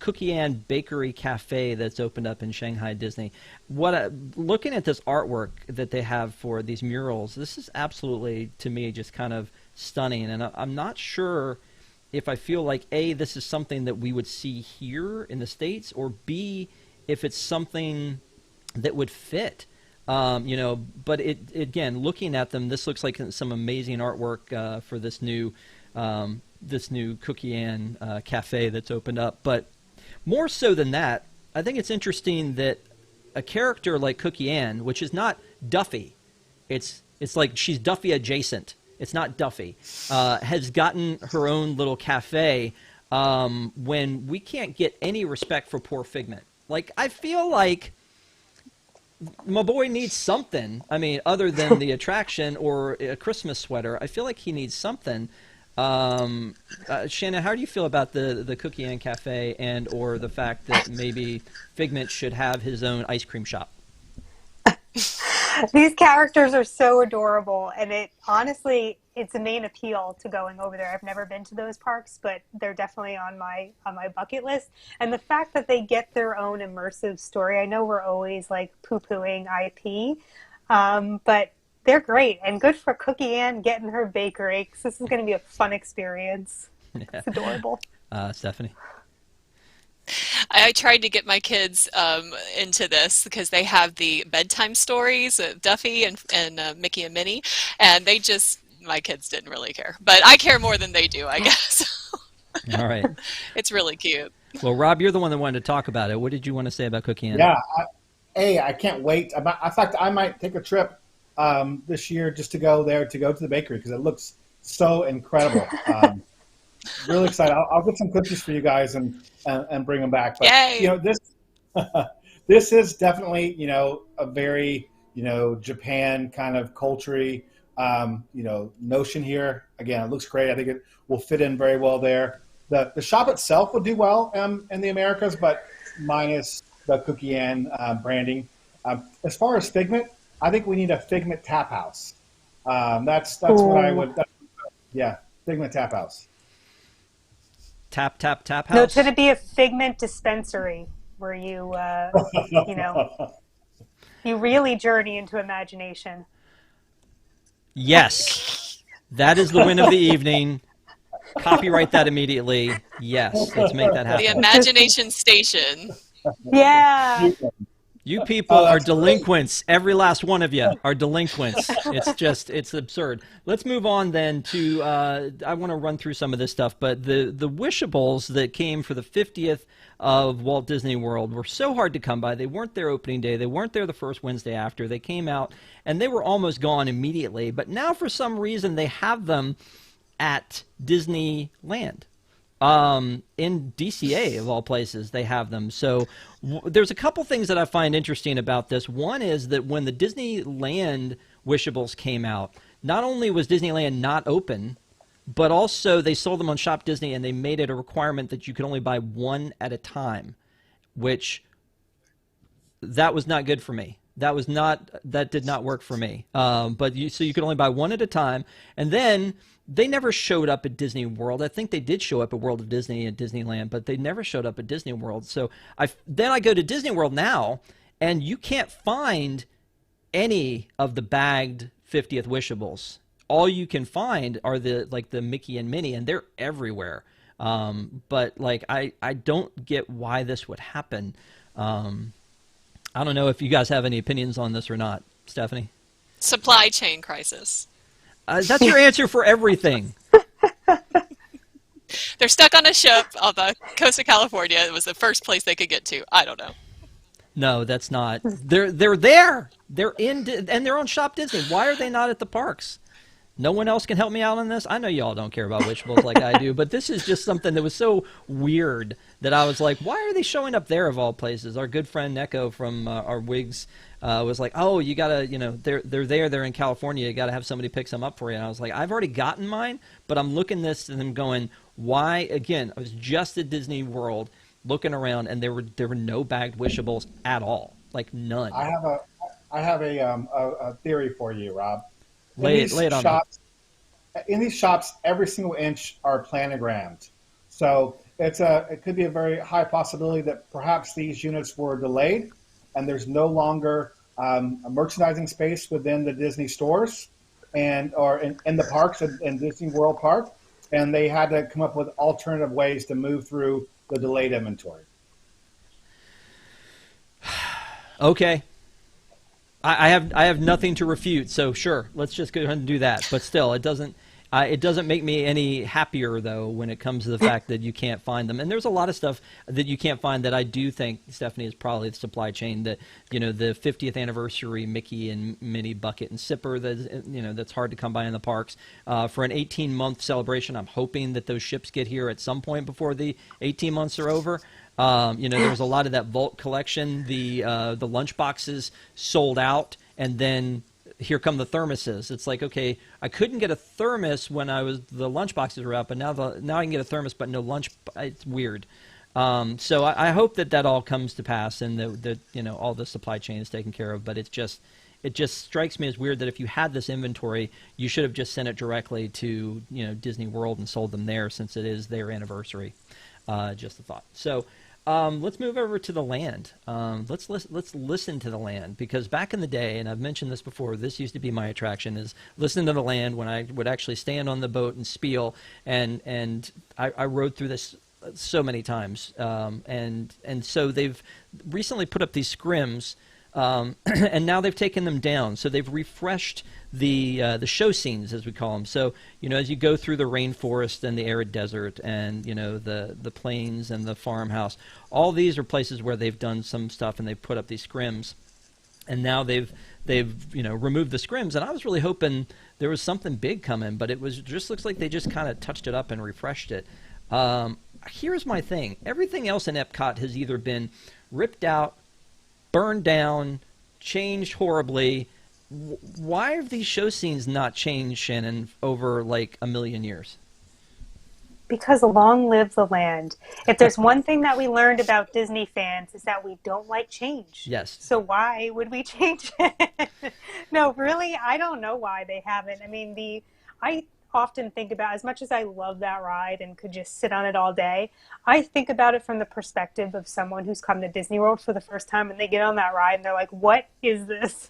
Cookie Ann Bakery Cafe that's opened up in Shanghai Disney. Looking at this artwork that they have for these murals, this is absolutely, to me, just kind of stunning. And I'm not sure if I feel like, A, this is something that we would see here in the States, or B, if it's something that would fit. But again, looking at them, this looks like some amazing artwork for this new Cookie Ann cafe that's opened up. But more so than that, I think it's interesting that a character like Cookie Ann, which is not Duffy, it's It's like she's Duffy adjacent. It's not Duffy. Has gotten her own little cafe when we can't get any respect for poor Figment. Like, I feel like my boy needs something. I mean, other than the attraction or a Christmas sweater, I feel like he needs something. Shannon, how do you feel about the Cookie and Cafe and or the fact that maybe Figment should have his own ice cream shop? These characters are so adorable, and it's a main appeal to going over there. I've never been to those parks, but they're definitely on my bucket list. And the fact that they get their own immersive story, I know we're always like poo-pooing IP, but they're great, and good for Cookie Ann getting her bakery, because this is going to be a fun experience. Yeah. It's adorable. Stephanie? I tried to get my kids into this because they have the bedtime stories, Duffy and Mickey and Minnie, and my kids didn't really care. But I care more than they do, I guess. All right. It's really cute. Well, Rob, you're the one that wanted to talk about it. What did you want to say about Cookie Ann? Yeah, I can't wait. In fact, I might take a trip this year just to go there, to go to the bakery, because it looks so incredible. Really excited. I'll get some cookies for you guys and bring them back. But, Yay! This this is definitely, a very, Japan kind of culture-y, notion here. Again, it looks great. I think it will fit in very well there. The shop itself will do well in the Americas, but minus the Cookie Ann branding. As far as Figment, I think we need a Figment tap house. That's what I would. Figment tap house. Tap house? No, it's going to be a Figment dispensary where you, you really journey into imagination. Yes. That is the win of the evening. Copyright that immediately. Yes, let's make that happen. The Imagination Station. Yeah. You people are delinquents. Every last one of you are delinquents. It's absurd. Let's move on then to, I want to run through some of this stuff, but the Wishables that came for the 50th of Walt Disney World were so hard to come by. They weren't there opening day. They weren't there the first Wednesday after. They came out, and they were almost gone immediately. But now, for some reason, they have them at Disneyland. In DCA, of all places, they have them. So there's a couple things that I find interesting about this. One is that when the Disneyland Wishables came out, not only was Disneyland not open, but also they sold them on Shop Disney, and they made it a requirement that you could only buy one at a time, which that was not good for me. That did not work for me. So you could only buy one at a time, and then they never showed up at Disney World. I think they did show up at World of Disney and Disneyland, but they never showed up at Disney World. So then I go to Disney World now, and you can't find any of the bagged 50th Wishables. All you can find are the Mickey and Minnie, and they're everywhere. But I don't get why this would happen. I don't know if you guys have any opinions on this or not, Stephanie. Supply chain crisis. That's your answer for everything. They're stuck on a ship on the coast of California. It was the first place they could get to. I don't know. No, that's not. They're there. They're and they're on Shop Disney. Why are they not at the parks? No one else can help me out on this? I know y'all don't care about Wishables like I do, but this is just something that was so weird that I was like, why are they showing up there of all places? Our good friend Neko from our Wigs was like, oh, you gotta, they're in California, you gotta have somebody pick some up for you. And I was like, I've already gotten mine, but I'm looking this and I'm going, why? Again, I was just at Disney World looking around, and there were no bagged Wishables at all, like none. I have a theory for you, Rob. Lay it on me. In these shops, every single inch are planogrammed. So it could be a very high possibility that perhaps these units were delayed, and there's no longer a merchandising space within the Disney stores or in the parks in Disney World Park, and they had to come up with alternative ways to move through the delayed inventory. Okay. I have nothing to refute, so sure, let's just go ahead and do that. But still, it doesn't. It doesn't make me any happier, though, when it comes to the fact that you can't find them. And there's a lot of stuff that you can't find that I do think, Stephanie, is probably the supply chain. That, the 50th anniversary Mickey and Minnie bucket and sipper that's hard to come by in the parks. For an 18-month celebration, I'm hoping that those ships get here at some point before the 18 months are over. There was a lot of that Vault collection. The lunch boxes sold out, and then here come the thermoses. It's like, okay, I couldn't get a thermos when the lunch boxes were out, but now I can get a thermos, but no lunch. It's weird. So I hope that all comes to pass, and that all the supply chain is taken care of. But it just strikes me as weird that if you had this inventory, you should have just sent it directly to Disney World and sold them there, since it is their anniversary. Just a thought. So. Let's move over to the land. Let's listen to the land, because back in the day, and I've mentioned this before, this used to be my attraction, is listening to the land when I would actually stand on the boat and spiel, and I rode through this so many times, and so they've recently put up these scrims, and now they've taken them down. So they've refreshed the show scenes, as we call them. So as you go through the rainforest and the arid desert, and the plains and the farmhouse, all these are places where they've done some stuff, and they've put up these scrims. And now they've removed the scrims, and I was really hoping there was something big coming, but it just looks like they just kind of touched it up and refreshed it. Here's my thing: everything else in Epcot has either been ripped out, burned down, changed horribly. Why have these show scenes not changed, Shannon, over like a million years? Because long live the land. If there's one thing that we learned about Disney fans, is that we don't like change. Yes. So why would we change it? No, really, I don't know why they haven't. I mean, I often think about, as much as I love that ride and could just sit on it all day, I think about it from the perspective of someone who's come to Disney World for the first time, and they get on that ride and they're like, what is this?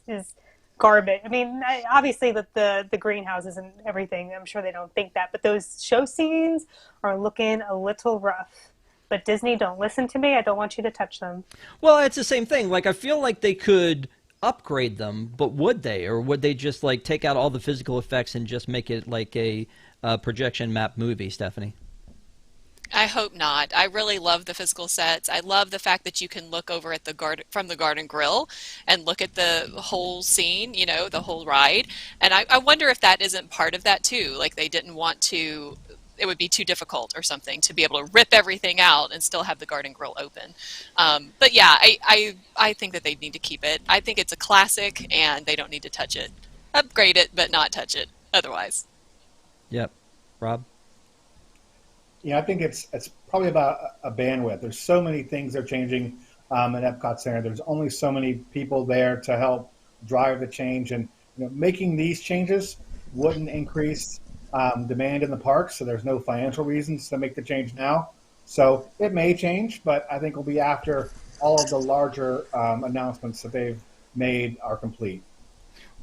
is garbage. I mean, obviously the greenhouses and everything, I'm sure they don't think that, but those show scenes are looking a little rough. But Disney, don't listen to me. I don't want you to touch them. Well, it's the same thing. Like, I feel like they could upgrade them, but would they? Or would they just like take out all the physical effects and just make it like a projection map movie, Stephanie? I hope not. I really love the physical sets. I love the fact that you can look over at the garden, from the Garden Grill, and look at the whole scene, the whole ride. And I wonder if that isn't part of that too. Like, they didn't want to, it would be too difficult or something to be able to rip everything out and still have the Garden Grill open. But yeah, I think that they need to keep it. I think it's a classic, and they don't need to touch it. Upgrade it, but not touch it otherwise. Yep. Rob? Yeah, I think it's probably about a bandwidth. There's so many things that are changing at Epcot Center. There's only so many people there to help drive the change, and making these changes wouldn't increase demand in the park, so there's no financial reasons to make the change now. So it may change, but I think it'll be after all of the larger announcements that they've made are complete.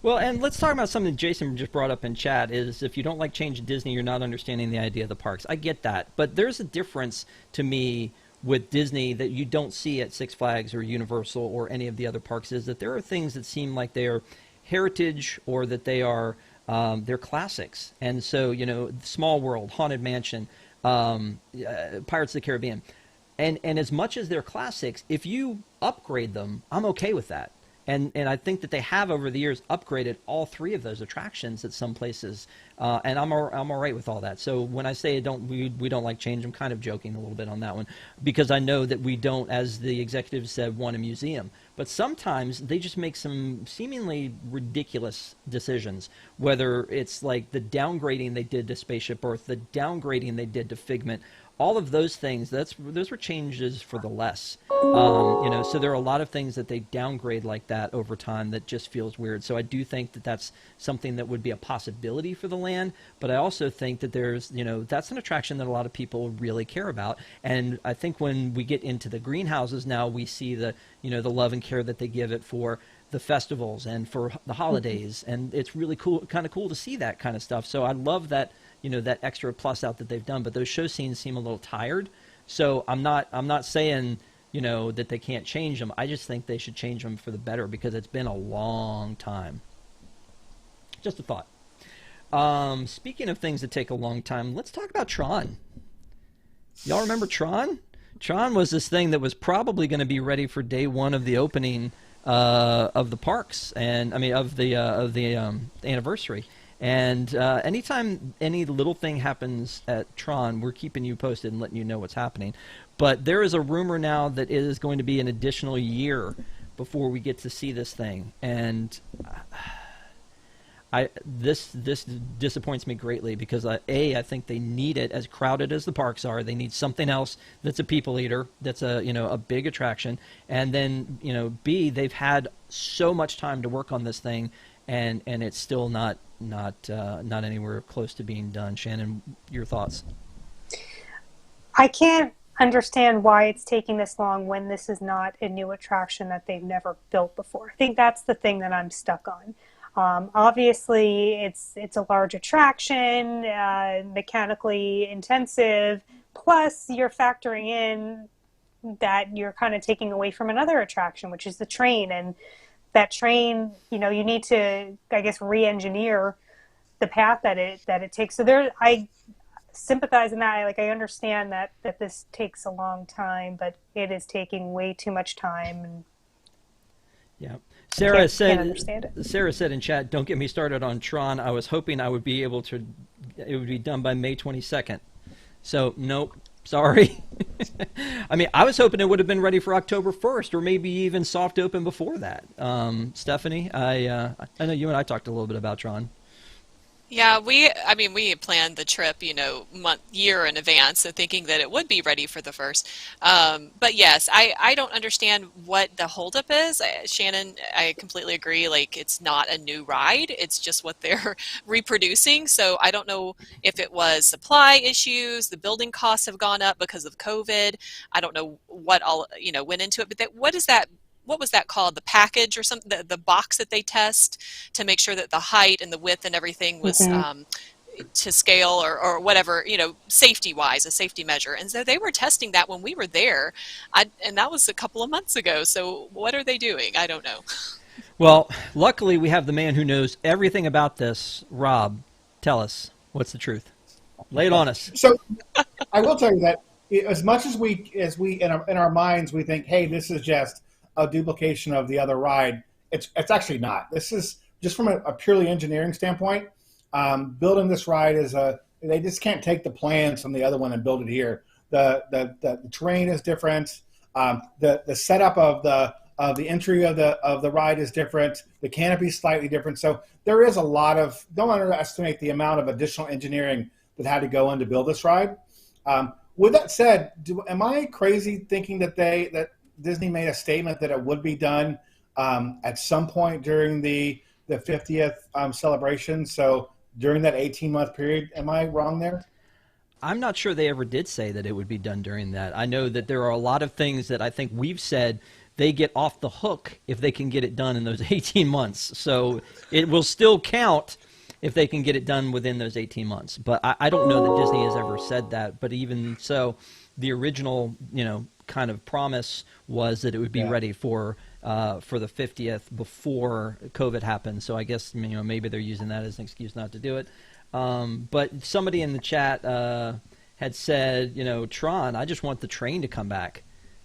Well, and let's talk about something Jason just brought up in chat, is if you don't like change in Disney, you're not understanding the idea of the parks. I get that, but there's a difference to me with Disney that you don't see at Six Flags or Universal or any of the other parks, is that there are things that seem like they are heritage, or that they are they're classics. And so, Small World, Haunted Mansion, Pirates of the Caribbean, and as much as they're classics, if you upgrade them, I'm okay with that. And I think that they have over the years upgraded all three of those attractions at some places, and I'm all right with all that. So when I say we don't like change, I'm kind of joking a little bit on that one, because I know that we don't, as the executive said, want a museum. But sometimes they just make some seemingly ridiculous decisions, whether it's like the downgrading they did to Spaceship Earth, the downgrading they did to Figment. All of those things, those were changes for the less. So there are a lot of things that they downgrade like that over time that just feels weird. So I do think that that's something that would be a possibility for the land, but I also think that there's, that's an attraction that a lot of people really care about. And I think when we get into the greenhouses now, we see the love and care that they give it for the festivals and for the holidays. And it's really cool, kind of cool to see that kind of stuff. So I love that, that extra plus out that they've done, but those show scenes seem a little tired. So I'm not saying, that they can't change them. I just think they should change them for the better, because it's been a long time. Just a thought. Speaking of things that take a long time, let's talk about Tron. Y'all remember Tron? Tron was this thing that was probably going to be ready for day one of the opening of the parks, and I mean of the anniversary. And anytime any little thing happens at Tron, we're keeping you posted and letting you know what's happening. But there is a rumor now that it is going to be an additional year before we get to see this thing, and this disappoints me greatly because I think they need it. As crowded as the parks are, they need something else that's a people eater, that's a big attraction, and then B, they've had so much time to work on this thing, and it's still not anywhere close to being done. Shannon, your thoughts? I can't understand why it's taking this long when this is not a new attraction that they've never built before. I think that's the thing that I'm stuck on. Obviously, it's a large attraction, mechanically intensive, plus you're factoring in that you're kind of taking away from another attraction, which is the train. And that train, you need to, I guess, re-engineer the path that it takes. So I sympathize in that. I understand that this takes a long time, but it is taking way too much time. And yeah. Sarah said in chat, don't get me started on Tron. I was hoping it would be done by May 22nd. So, nope, sorry. I mean, I was hoping it would have been ready for October 1st or maybe even soft open before that. Stephanie, I know you and I talked a little bit about Tron. Yeah, we had planned the trip, year in advance, so thinking that it would be ready for the first. But yes, I don't understand what the holdup is. Shannon, I completely agree. It's not a new ride. It's just what they're reproducing. So I don't know if it was supply issues, the building costs have gone up because of COVID. I don't know what all, went into it, but what was that called? The package or something, the box that they test to make sure that the height and the width and everything was to scale or whatever, safety-wise, a safety measure. And so they were testing that when we were there, and that was a couple of months ago. So what are they doing? I don't know. Well, luckily we have the man who knows everything about this. Rob, tell us, what's the truth? Lay it on us. So I will tell you that as much as we in our minds, we think, hey, this is just a duplication of the other ride. It's actually not. This is just from a purely engineering standpoint. Building this ride they just can't take the plans from the other one and build it here. The terrain is different. The setup of the entry of the ride is different. The canopy is slightly different. So there is a lot of, don't underestimate the amount of additional engineering that had to go in to build this ride. With that said, am I crazy thinking that Disney made a statement that it would be done at some point during the 50th celebration? So during that 18-month period, am I wrong there? I'm not sure they ever did say that it would be done during that. I know that there are a lot of things that I think we've said they get off the hook if they can get it done in those 18 months. So it will still count if they can get it done within those 18 months. But I don't know that Disney has ever said that. But even so, the original, kind of promise was that it would be ready for the 50th before COVID happened. So I guess maybe they're using that as an excuse not to do it. But somebody in the chat had said, Tron, I just want the train to come back.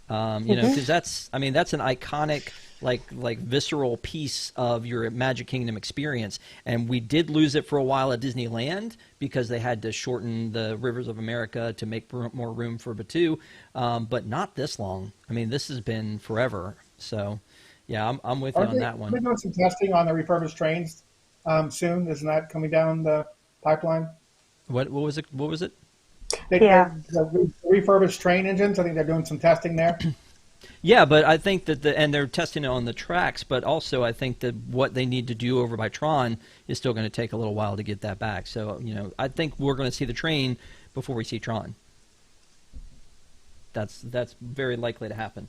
Because that's an iconic, like visceral piece of your Magic Kingdom experience. And we did lose it for a while at Disneyland because they had to shorten the Rivers of America to make more room for Batuu, but not this long. I mean, this has been forever. So, yeah, I'm with you on that one. We're doing some testing on the refurbished trains soon. Isn't that coming down the pipeline? What was it? What was it? The refurbished train engines, I think they're doing some testing there. Yeah, but I think that and they're testing it on the tracks, but also I think that what they need to do over by Tron is still going to take a little while to get that back. So, I think we're going to see the train before we see Tron. That's very likely to happen.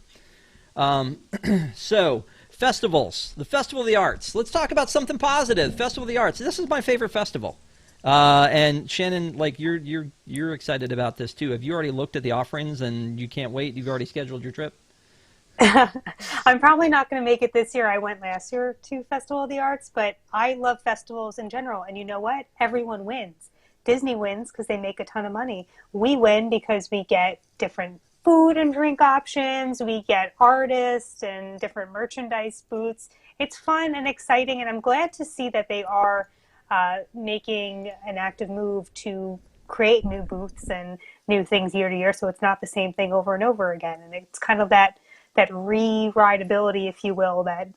So, festivals. The Festival of the Arts. Let's talk about something positive. Festival of the Arts. This is my favorite festival. And Shannon, you're excited about this too. Have you already looked at the offerings and you can't wait? You've already scheduled your trip? I'm probably not going to make it this year. I went last year to Festival of the Arts, but I love festivals in general. And you know what? Everyone wins. Disney wins because they make a ton of money. We win because we get different food and drink options. We get artists and different merchandise booths. It's fun and exciting, and I'm glad to see that they are making an active move to create new booths and new things year to year, so it's not the same thing over and over again. And it's kind of that re-rideability, if you will, that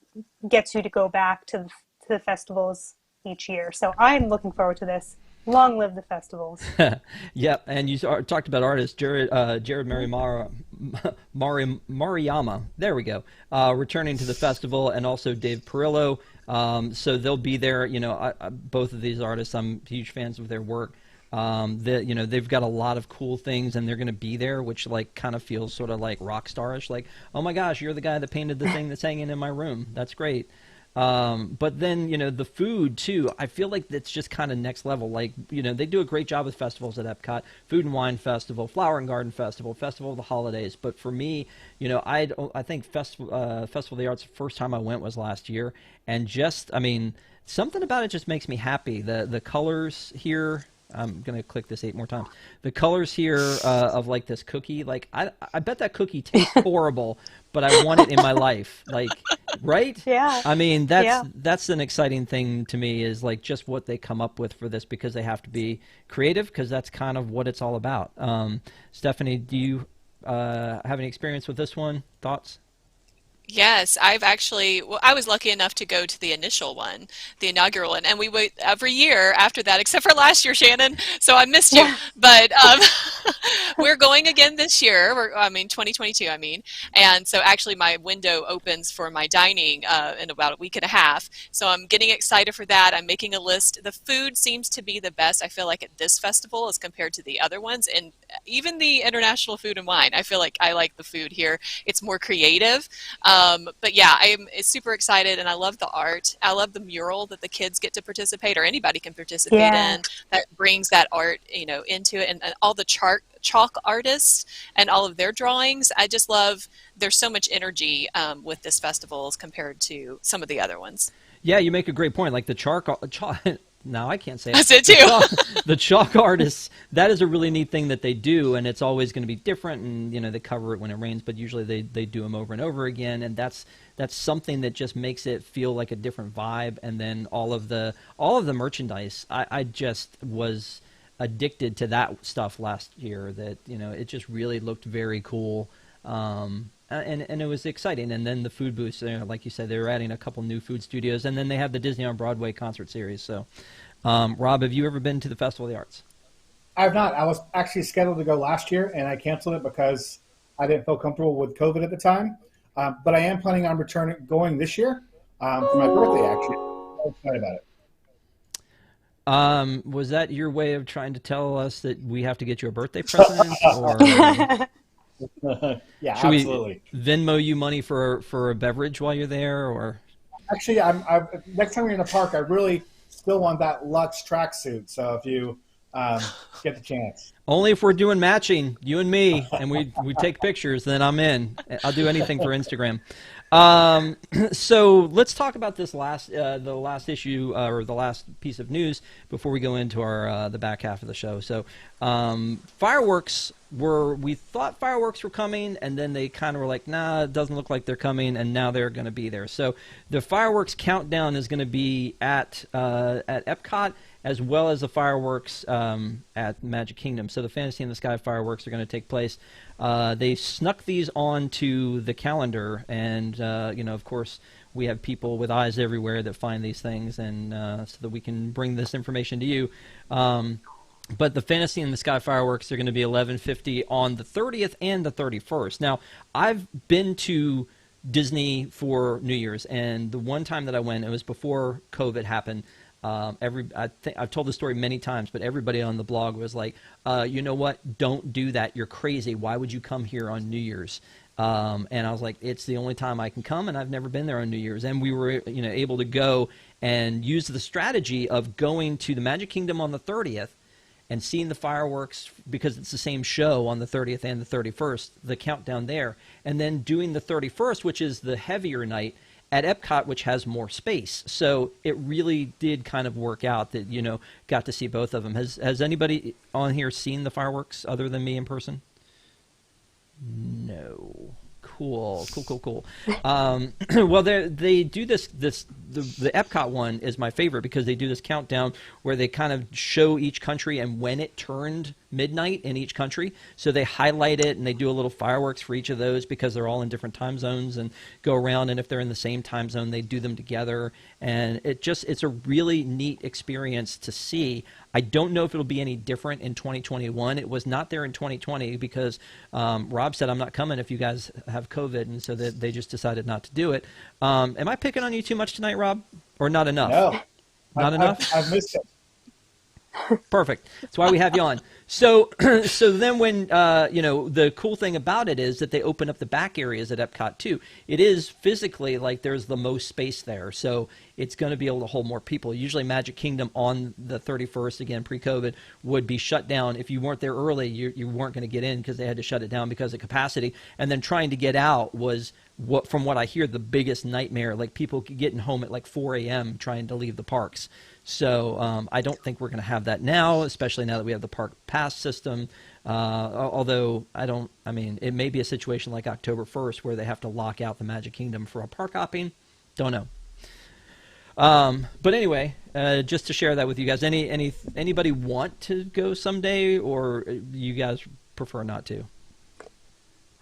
gets you to go back to the festivals each year. So I'm looking forward to this. Long live the festivals. Yep, and you talked about artists. Jared Mariyama, there we go, returning to the festival, and also Dave Perillo. So they'll be there. You know, both of these artists, I'm huge fans of their work. They've got a lot of cool things, and they're going to be there, which like kind of feels sort of like rock starish. Like, oh my gosh, you're the guy that painted the thing that's hanging in my room. That's great. But then, you know, the food too, I feel like that's just kind of next level. Like, you know, they do a great job with festivals at Epcot, Food and Wine Festival, Flower and Garden Festival, Festival of the Holidays. But for me, you know, I think Festival of the Arts, the first time I went was last year. And just, I mean, something about it just makes me happy. The colors here, I'm going to click this 8 more times. The colors here of like this cookie, like I bet that cookie tastes horrible, but I want it in my life. Like, right? Yeah. I mean, that's an exciting thing to me, is like just what they come up with for this, because they have to be creative, because that's kind of what it's all about. Stephanie, do you have any experience with this one? Thoughts? Yes, I was lucky enough to go to the initial one, the inaugural one, and we wait every year after that, except for last year, Shannon, so I missed you. But we're going again this year, 2022, and so actually my window opens for my dining in about a week and a half, so I'm getting excited for that. I'm making a list. The food seems to be the best, I feel like, at this festival as compared to the other ones, and even the International Food and Wine. I feel like I like the food here. It's more creative. But yeah, I'm super excited, and I love the art. I love the mural that the kids get to participate, or anybody can participate in, that brings that art, you know, into it, and all the chalk artists and all of their drawings. I just love, there's so much energy with this festival as compared to some of the other ones. Yeah, you make a great point. Like the chalk now I can't say it. That's it too. The chalk artists, that is a really neat thing that they do, and it's always going to be different, and you know, they cover it when it rains, but usually they do them over and over again, and that's something that just makes it feel like a different vibe. And then all of the merchandise, I just was addicted to that stuff last year. That, you know, it just really looked very cool. And it was exciting. And then the food booths, you know, like you said, they were adding a couple new food studios, and then they have the Disney on Broadway concert series. So, Rob, have you ever been to the Festival of the Arts? I have not. I was actually scheduled to go last year, and I canceled it because I didn't feel comfortable with COVID at the time. But I am planning on going this year for my birthday, actually. I'm excited about it. Was that your way of trying to tell us that we have to get you a birthday present? Or yeah, should absolutely. we Venmo you money for a beverage while you're there? Or actually, next time we're in the park, I really still want that Lux tracksuit. So if you get the chance. Only if we're doing matching, you and me, and we take pictures, then I'm in. I'll do anything for Instagram. So let's talk about this the last issue, or the last piece of news before we go into our the back half of the show. So fireworks we thought fireworks were coming, and then they kind of were like, nah, it doesn't look like they're coming, and now they're going to be there. So the fireworks countdown is going to be at Epcot, as well as the fireworks at Magic Kingdom. So the Fantasy in the Sky fireworks are going to take place. They snuck these onto the calendar, and of course, we have people with eyes everywhere that find these things, and so that we can bring this information to you. But the Fantasy in the Sky fireworks are going to be 11:50 on the 30th and the 31st. Now, I've been to Disney for New Year's, and the one time that I went, it was before COVID happened. I've told the story many times, but everybody on the blog was like, you know what? Don't do that. You're crazy. Why would you come here on New Year's? And I was like, it's the only time I can come, and I've never been there on New Year's. And we were, able to go and use the strategy of going to the Magic Kingdom on the 30th, and seeing the fireworks, because it's the same show on the 30th and the 31st, the countdown there, and then doing the 31st, which is the heavier night, at Epcot, which has more space. So it really did kind of work out that, you know, got to see both of them. Has anybody on here seen the fireworks other than me in person? No. Cool. Well, they do this. The Epcot one is my favorite because they do this countdown where they kind of show each country and when it turned midnight in each country. So they highlight it and they do a little fireworks for each of those because they're all in different time zones and go around. And if they're in the same time zone, they do them together. And it's a really neat experience to see. I don't know if it'll be any different in 2021. It was not there in 2020 because Rob said, I'm not coming if you guys have COVID. And so they just decided not to do it. Am I picking on you too much tonight, Rob? Or not enough? No. Not enough? I've missed it. Perfect. That's why we have you on. So then when, you know, the cool thing about it is that they open up the back areas at Epcot too. It is physically like there's the most space there. So it's going to be able to hold more people. Usually Magic Kingdom on the 31st, again, pre-COVID, would be shut down. If you weren't there early, you weren't going to get in because they had to shut it down because of capacity. And then trying to get out was, from what I hear, the biggest nightmare. Like people getting home at like 4 a.m. trying to leave the parks. So I don't think we're going to have that now, especially now that we have the Park Pass system. Although I mean, it may be a situation like October 1st where they have to lock out the Magic Kingdom for a park hopping. Don't know. But anyway, just to share that with you guys. Anybody want to go someday, or you guys prefer not to?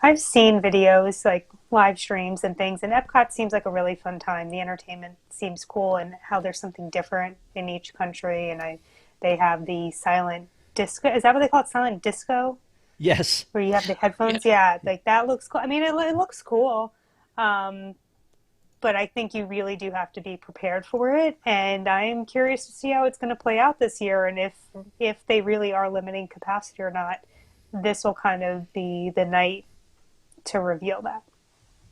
I've seen videos, like live streams and things, and Epcot seems like a really fun time. The entertainment seems cool, and how there's something different in each country. And they have the silent disco. Is that what they call it? Silent disco? Yes. Where you have the headphones? Yeah, like that looks cool. I mean, it looks cool. But I think you really do have to be prepared for it. And I'm curious to see how it's going to play out this year, and if they really are limiting capacity or not. This will kind of be the night to reveal that.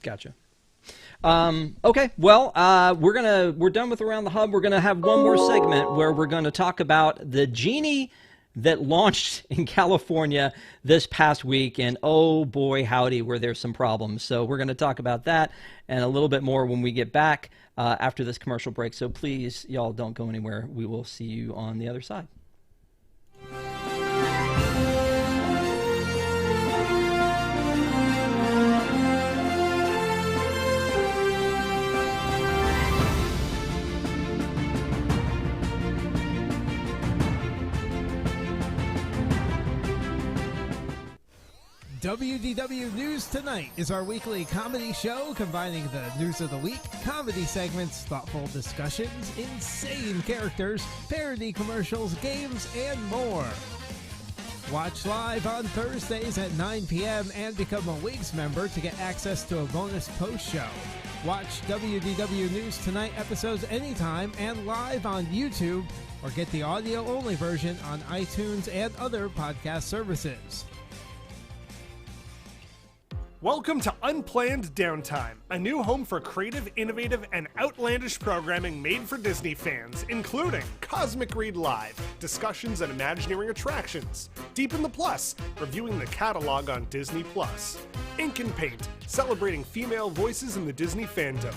Gotcha. Okay, well, we're done with Around the Hub. We're gonna have one more segment where we're gonna talk about the Genie that launched in California this past week, and oh boy, howdy, were there some problems. So we're gonna talk about that and a little bit more when we get back after this commercial break. So please, y'all, don't go anywhere. We will see you on the other side. WDW News Tonight is our weekly comedy show combining the news of the week, comedy segments, thoughtful discussions, insane characters, parody commercials, games, and more. Watch live on Thursdays at 9 p.m. and become a Wigs member to get access to a bonus post show. Watch WDW News Tonight episodes anytime and live on YouTube, or get the audio-only version on iTunes and other podcast services. Welcome to Unplanned Downtime, a new home for creative, innovative, and outlandish programming made for Disney fans, including Cosmic Read Live, discussions and Imagineering attractions, Deep in the Plus, reviewing the catalog on Disney Plus, Ink and Paint, celebrating female voices in the Disney fandom,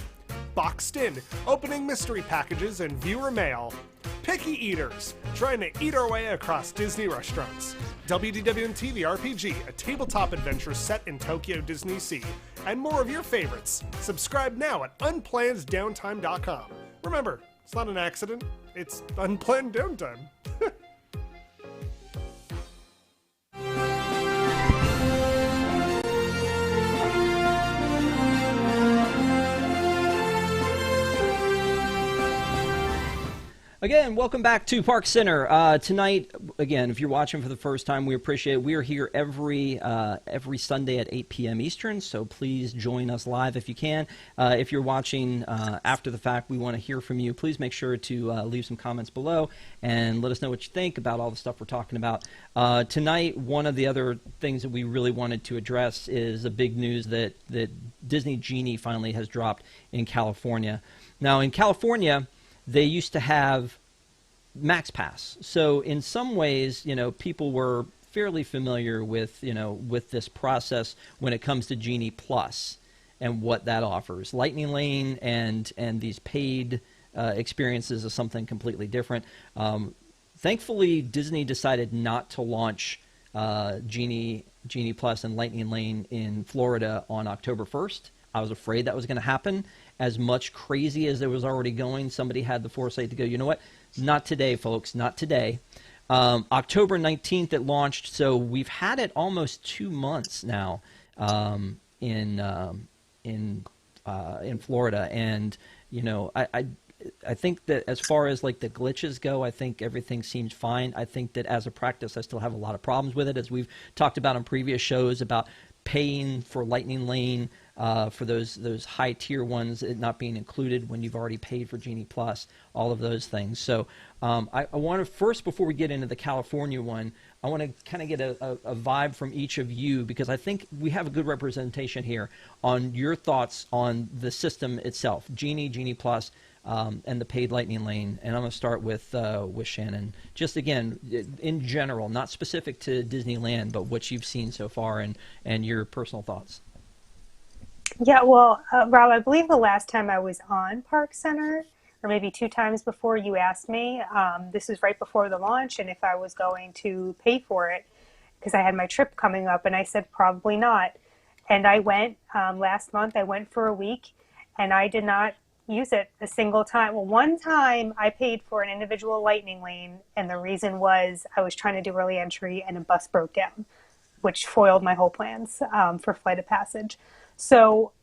Boxed In, opening mystery packages and viewer mail, Picky Eaters, trying to eat our way across Disney restaurants, WDW&T the RPG, a tabletop adventure set in Tokyo Disney Sea, and more of your favorites. Subscribe now at unplannedDowntime.com. Remember, it's not an accident, it's unplanned downtime. Again, welcome back to ParksCenter. Tonight, again, if you're watching for the first time, we appreciate it. We are here every Sunday at 8 p.m. Eastern, so please join us live if you can. If you're watching after the fact, we want to hear from you. Please make sure to leave some comments below and let us know what you think about all the stuff we're talking about. Tonight, one of the other things that we really wanted to address is the big news that Disney Genie finally has dropped in California. Now, in California, they used to have Max Pass. So in some ways, people were fairly familiar with, with this process when it comes to Genie Plus and what that offers. Lightning Lane and these paid experiences is something completely different. Thankfully, Disney decided not to launch Genie Plus and Lightning Lane in Florida on October 1st. I was afraid that was going to happen. As much crazy as it was already going, somebody had the foresight to go, you know what? Not today, folks. Not today. October 19th it launched, so we've had it almost 2 months now in Florida, and I think that as far as like the glitches go, I think everything seems fine. I think that as a practice, I still have a lot of problems with it, as we've talked about on previous shows about paying for Lightning Lane. For those high tier ones, it not being included when you've already paid for Genie Plus, all of those things. So I want to first, before we get into the California one, I want to kind of get a vibe from each of you, because I think we have a good representation here on your thoughts on the system itself, Genie Plus, and the paid Lightning Lane. And I'm going to start with Shannon. Just again, in general, not specific to Disneyland, but what you've seen so far and your personal thoughts. Yeah, well, Rob, I believe the last time I was on ParksCenter, or maybe 2 times before, you asked me, this is right before the launch, and if I was going to pay for it, because I had my trip coming up, and I said probably not. And I went last month, I went for a week, and I did not use it a single time. Well, one time I paid for an individual Lightning Lane, and the reason was I was trying to do early entry, and a bus broke down, which foiled my whole plans for Flight of Passage. So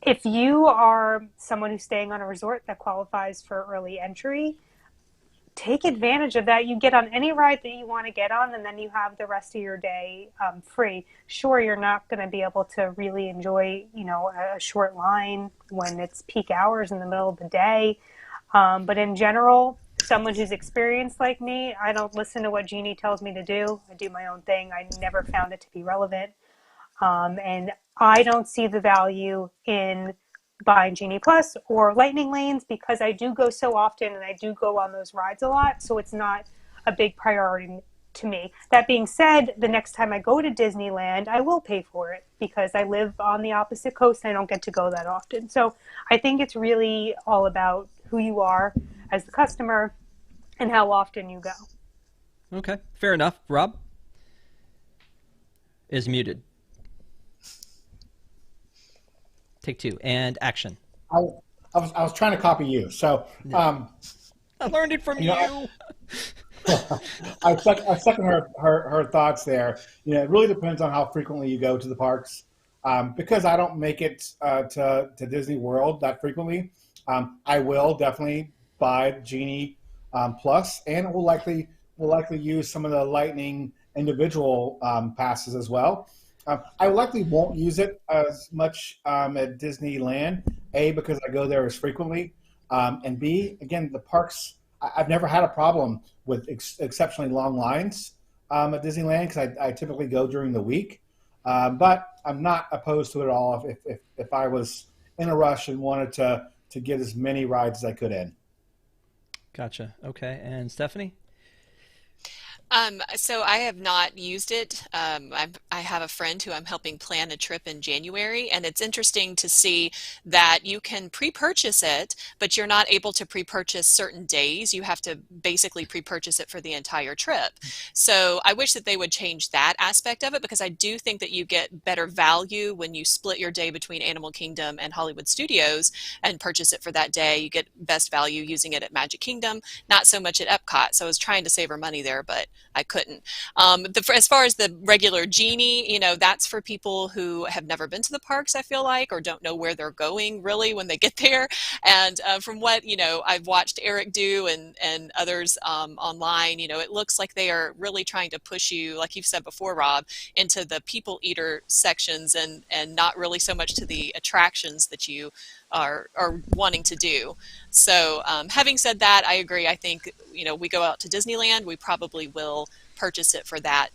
if you are someone who's staying on a resort that qualifies for early entry, take advantage of that. You get on any ride that you want to get on, and then you have the rest of your day free. Sure, you're not going to be able to really enjoy, a short line when it's peak hours in the middle of the day. But in general, someone who's experienced like me, I don't listen to what Genie tells me to do. I do my own thing. I never found it to be relevant. And I don't see the value in buying Genie Plus or Lightning Lanes, because I do go so often and I do go on those rides a lot, so it's not a big priority to me. That being said, the next time I go to Disneyland, I will pay for it, because I live on the opposite coast and I don't get to go that often. So I think it's really all about who you are as the customer and how often you go. Okay, fair enough. Rob is muted. Take 2 and action. I was trying to copy you, so I learned it from you. I second her thoughts there. It really depends on how frequently you go to the parks. Because I don't make it to Disney World that frequently, I will definitely buy Genie Plus, and will likely use some of the Lightning individual passes as well. I likely won't use it as much at Disneyland, A, because I go there as frequently, and B, again, the parks, I've never had a problem with exceptionally long lines at Disneyland, because I typically go during the week, but I'm not opposed to it at all if I was in a rush and wanted to get as many rides as I could in. Gotcha. Okay, and Stephanie? So I have not used it. I have a friend who I'm helping plan a trip in January, and it's interesting to see that you can pre-purchase it, but you're not able to pre-purchase certain days. You have to basically pre-purchase it for the entire trip. So I wish that they would change that aspect of it, because I do think that you get better value when you split your day between Animal Kingdom and Hollywood Studios and purchase it for that day. You get best value using it at Magic Kingdom, not so much at Epcot. So I was trying to save her money there, but I couldn't. As far as the regular Genie, that's for people who have never been to the parks, I feel like, or don't know where they're going really when they get there. And from what, I've watched Eric do and others online, it looks like they are really trying to push you, like you've said before, Rob, into the people eater sections and not really so much to the attractions that you are wanting to do. So having said that, I agree. I think, we go out to Disneyland, we probably will purchase it for that,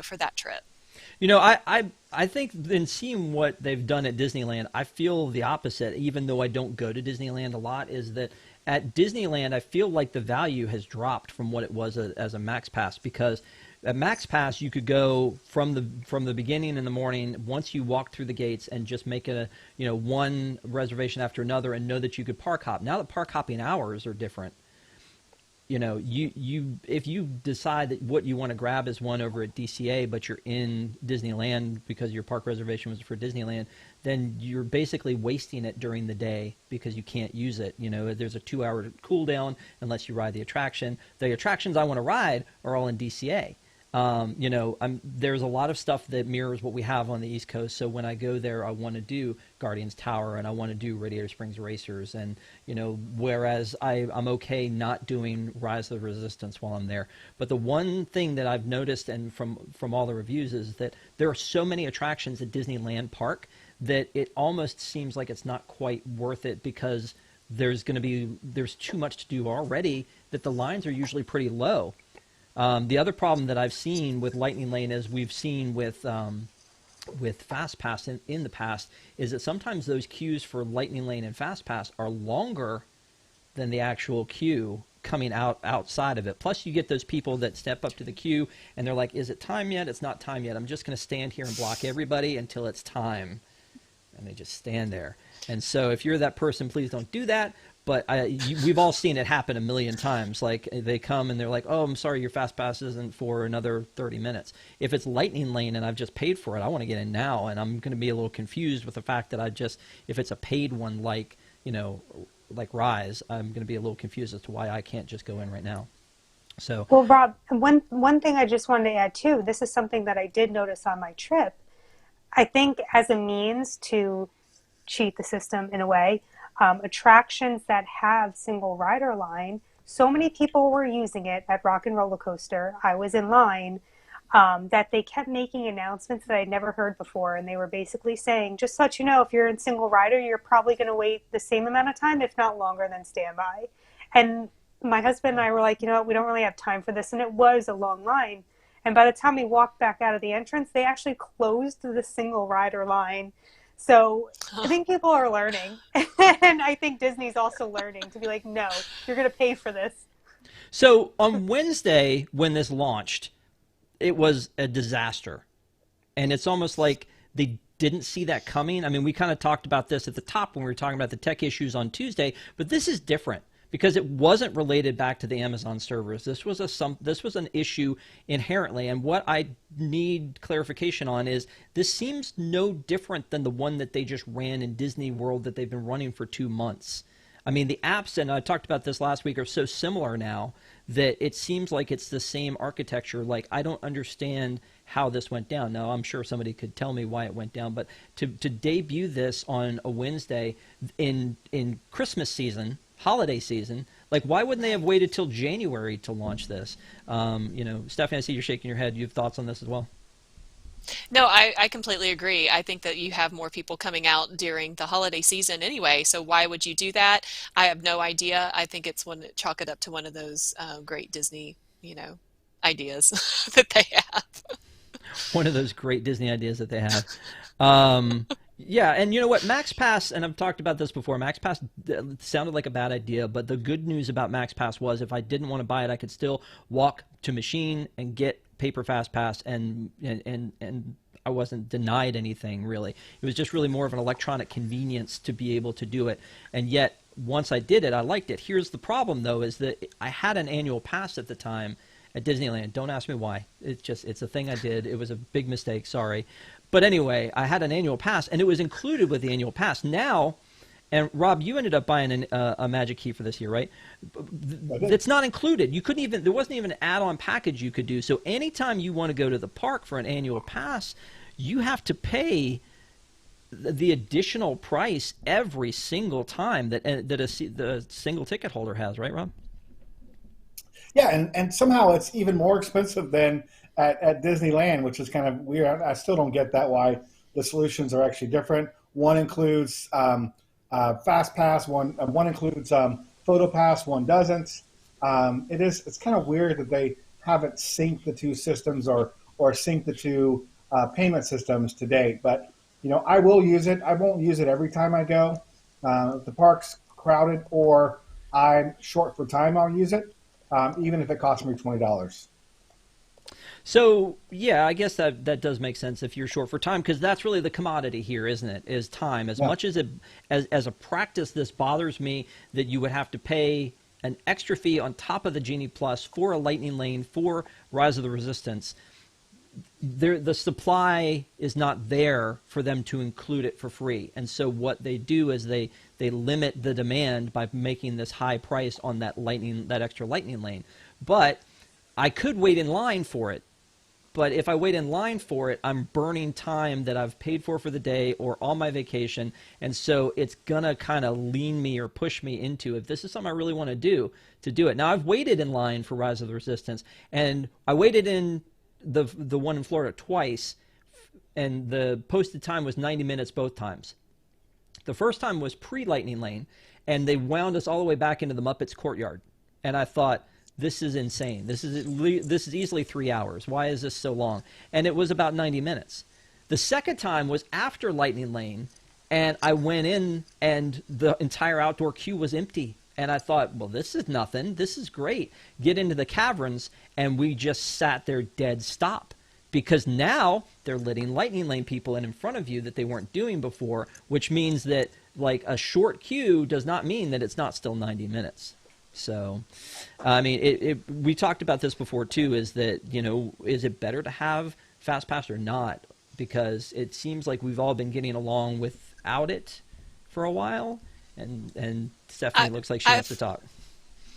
for that trip. I think in seeing what they've done at Disneyland, I feel the opposite, even though I don't go to Disneyland a lot, is that at Disneyland, I feel like the value has dropped from what it was as a Max Pass, because at Max Pass, you could go from the beginning in the morning, once you walk through the gates, and just make one reservation after another and know that you could park hop. Now that park hopping hours are different, if you decide that what you want to grab is one over at DCA, but you're in Disneyland because your park reservation was for Disneyland, then you're basically wasting it during the day because you can't use it. There's a 2-hour cooldown unless you ride the attraction. The attractions I want to ride are all in DCA. There's a lot of stuff that mirrors what we have on the East Coast. So when I go there, I want to do Guardians Tower and I want to do Radiator Springs Racers, and whereas I'm okay not doing Rise of the Resistance while I'm there. But the one thing that I've noticed, and from all the reviews, is that there are so many attractions at Disneyland Park that it almost seems like it's not quite worth it, because there's too much to do already, that the lines are usually pretty low. The other problem that I've seen with Lightning Lane, as we've seen with Fast Pass in the past, is that sometimes those queues for Lightning Lane and Fast Pass are longer than the actual queue coming outside of it. Plus, you get those people that step up to the queue and they're like, "Is it time yet? It's not time yet. I'm just going to stand here and block everybody until it's time," and they just stand there. And so, if you're that person, please don't do that. But we've all seen it happen a million times. Like, they come and they're like, "Oh, I'm sorry, your Fast Pass isn't for another 30 minutes. If it's Lightning Lane and I've just paid for it, I want to get in now. And I'm going to be a little confused with the fact that if it's a paid one like Rise, I'm going to be a little confused as to why I can't just go in right now. So, well, Rob, one thing I just wanted to add too, this is something that I did notice on my trip. I think as a means to cheat the system in a way, attractions that have single rider line, so many people were using it at Rock and Roller Coaster. I was in line, that they kept making announcements that I'd never heard before. And they were basically saying, just to let you know, if you're in single rider, you're probably going to wait the same amount of time, if not longer than standby. And my husband and I were like, we don't really have time for this. And it was a long line. And by the time we walked back out of the entrance, they actually closed the single rider line. So I think people are learning. And I think Disney's also learning to be like, no, you're going to pay for this. So on Wednesday, when this launched, it was a disaster. And it's almost like they didn't see that coming. I mean, we kind of talked about this at the top when we were talking about the tech issues on Tuesday, but this is different because it wasn't related back to the Amazon servers. This was an issue inherently, and what I need clarification on is this seems no different than the one that they just ran in Disney World that they've been running for 2 months. I mean, the apps, and I talked about this last week, are so similar now that it seems like it's the same architecture. Like, I don't understand how this went down. Now, I'm sure somebody could tell me why it went down, but to debut this on a Wednesday in Christmas season, holiday season, like, why wouldn't they have waited till January to launch this? Stephanie, I see you're shaking your head. You have thoughts on this as well? No, I completely agree. I think that you have more people coming out during the holiday season anyway, so why would you do that? I have no idea. I think it's chalk it up to one of those great Disney, ideas that they have. One of those great Disney ideas that they have. Yeah, and you know what? Max Pass, and I've talked about this before, Max Pass sounded like a bad idea, but the good news about Max Pass was if I didn't want to buy it, I could still walk to machine and get paper Fast Pass, and I wasn't denied anything, really. It was just really more of an electronic convenience to be able to do it, and yet once I did it, I liked it. Here's the problem, though, is that I had an annual pass at the time at Disneyland. Don't ask me why. It's a thing I did. It was a big mistake, sorry. But anyway, I had an annual pass, and it was included with the annual pass. Now, and Rob, you ended up buying a Magic Key for this year, right? It's not included. You couldn't even, there wasn't even an add-on package you could do. So anytime you want to go to the park for an annual pass, you have to pay the additional price every single time that the single ticket holder has, right, Rob? Yeah, and somehow it's even more expensive than at Disneyland, which is kind of weird. I still don't get that, why the solutions are actually different. One includes Fast Pass, one includes Photo Pass, one doesn't. It's kind of weird that they haven't synced the two systems or synced the two payment systems to date. But I will use it. I won't use it every time I go. If the park's crowded or I'm short for time, I'll use it, even if it costs me $20. So yeah, I guess that does make sense if you're short for time, because that's really the commodity here, isn't it? Is time. As much as as a practice, this bothers me that you would have to pay an extra fee on top of the Genie Plus for a Lightning Lane for Rise of the Resistance. The supply is not there for them to include it for free, and so what they do is they limit the demand by making this high price on that extra Lightning Lane. But I could wait in line for it. But if I wait in line for it, I'm burning time that I've paid for the day or on my vacation. And so it's going to kind of lean me or push me into, if this is something I really want to do it. Now, I've waited in line for Rise of the Resistance, and I waited in the one in Florida twice, and the posted time was 90 minutes both times. The first time was pre-Lightning Lane, and they wound us all the way back into the Muppets Courtyard. And I thought, this is insane. This is easily 3 hours. Why is this so long? And it was about 90 minutes. The second time was after Lightning Lane, and I went in, and the entire outdoor queue was empty. And I thought, well, this is nothing. This is great. Get into the caverns, and we just sat there dead stop. Because now they're letting Lightning Lane people in front of you that they weren't doing before, which means that like a short queue does not mean that it's not still 90 minutes. So, I mean, we talked about this before too, is that, is it better to have FastPass or not? Because it seems like we've all been getting along without it for a while, and Stephanie looks like she wants to talk.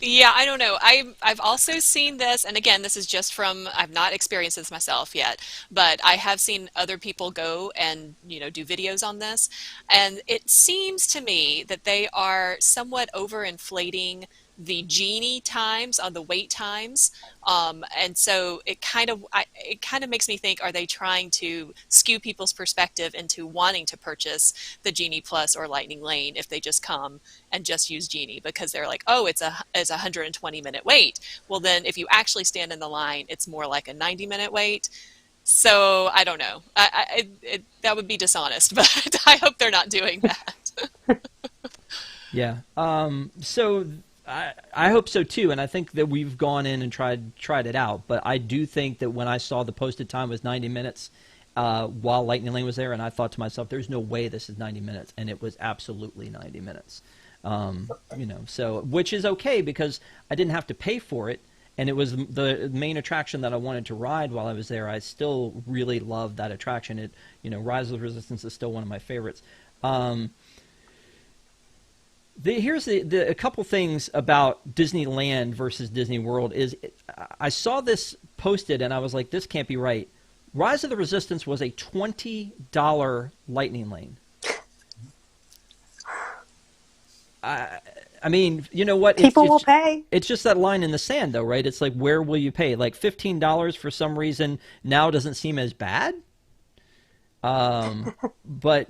Yeah, I don't know. I've also seen this, and again, this is just from, I've not experienced this myself yet, but I have seen other people go and, do videos on this. And it seems to me that they are somewhat overinflating the Genie times on the wait times. And so it kind of makes me think, are they trying to skew people's perspective into wanting to purchase the Genie Plus or Lightning Lane if they just come and just use Genie, because they're like, oh, it's a 120-minute wait. Well, then if you actually stand in the line, it's more like a 90-minute wait. So I don't know. That would be dishonest, but I hope they're not doing that. Yeah. So I hope so too, and I think that we've gone in and tried it out. But I do think that when I saw the posted time was 90 minutes while Lightning Lane was there, and I thought to myself, "There's no way this is 90 minutes," and it was absolutely 90 minutes. So which is okay because I didn't have to pay for it, and it was the main attraction that I wanted to ride while I was there. I still really love that attraction. Rise of the Resistance is still one of my favorites. Here's a couple things about Disneyland versus Disney World. I saw this posted and I was like, this can't be right. Rise of the Resistance was a $20 Lightning Lane. I mean, you know what? People will pay. It's just that line in the sand, though, right? It's like, where will you pay? Like $15 for some reason now doesn't seem as bad. But,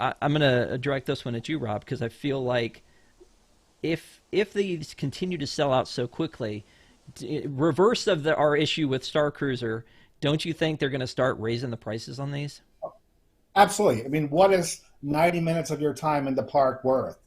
I'm going to direct this one at you, Rob, because I feel like if these continue to sell out so quickly, reverse of our issue with Starcruiser, don't you think they're going to start raising the prices on these? Absolutely. I mean, what is 90 minutes of your time in the park worth?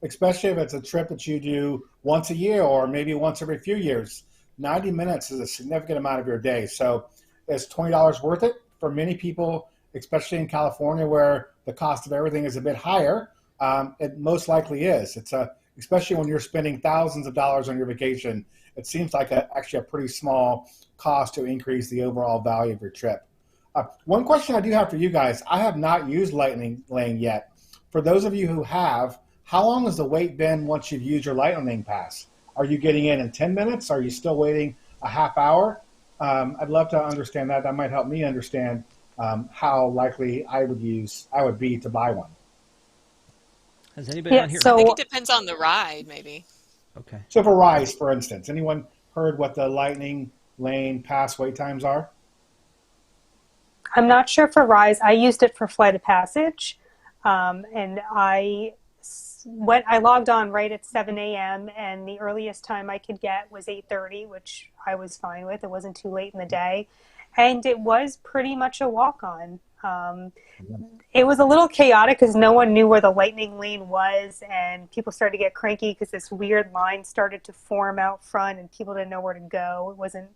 Especially if it's a trip that you do once a year or maybe once every few years. 90 minutes is a significant amount of your day. So is $20 worth it? For many people, especially in California where the cost of everything is a bit higher, it most likely is. It's especially when you're spending thousands of dollars on your vacation, it seems like actually a pretty small cost to increase the overall value of your trip. One question I do have for you guys, I have not used Lightning Lane yet. For those of you who have, how long has the wait been once you've used your Lightning Lane pass? Are you getting in 10 minutes? Are you still waiting a half hour? I'd love to understand that. That might help me understand how likely I would be to buy one. Has anybody on here? I think it depends on the ride, maybe. Okay. So for Rise, for instance, anyone heard what the Lightning Lane pass wait times are? I'm not sure for Rise. I used it for Flight of Passage, and I logged on right at 7 a.m. and the earliest time I could get was 8:30, which I was fine with. It wasn't too late in the day. and it was pretty much a walk-on. It was a little chaotic because no one knew where the lightning lane was, and people started to get cranky because this weird line started to form out front, and people didn't know where to go. It wasn't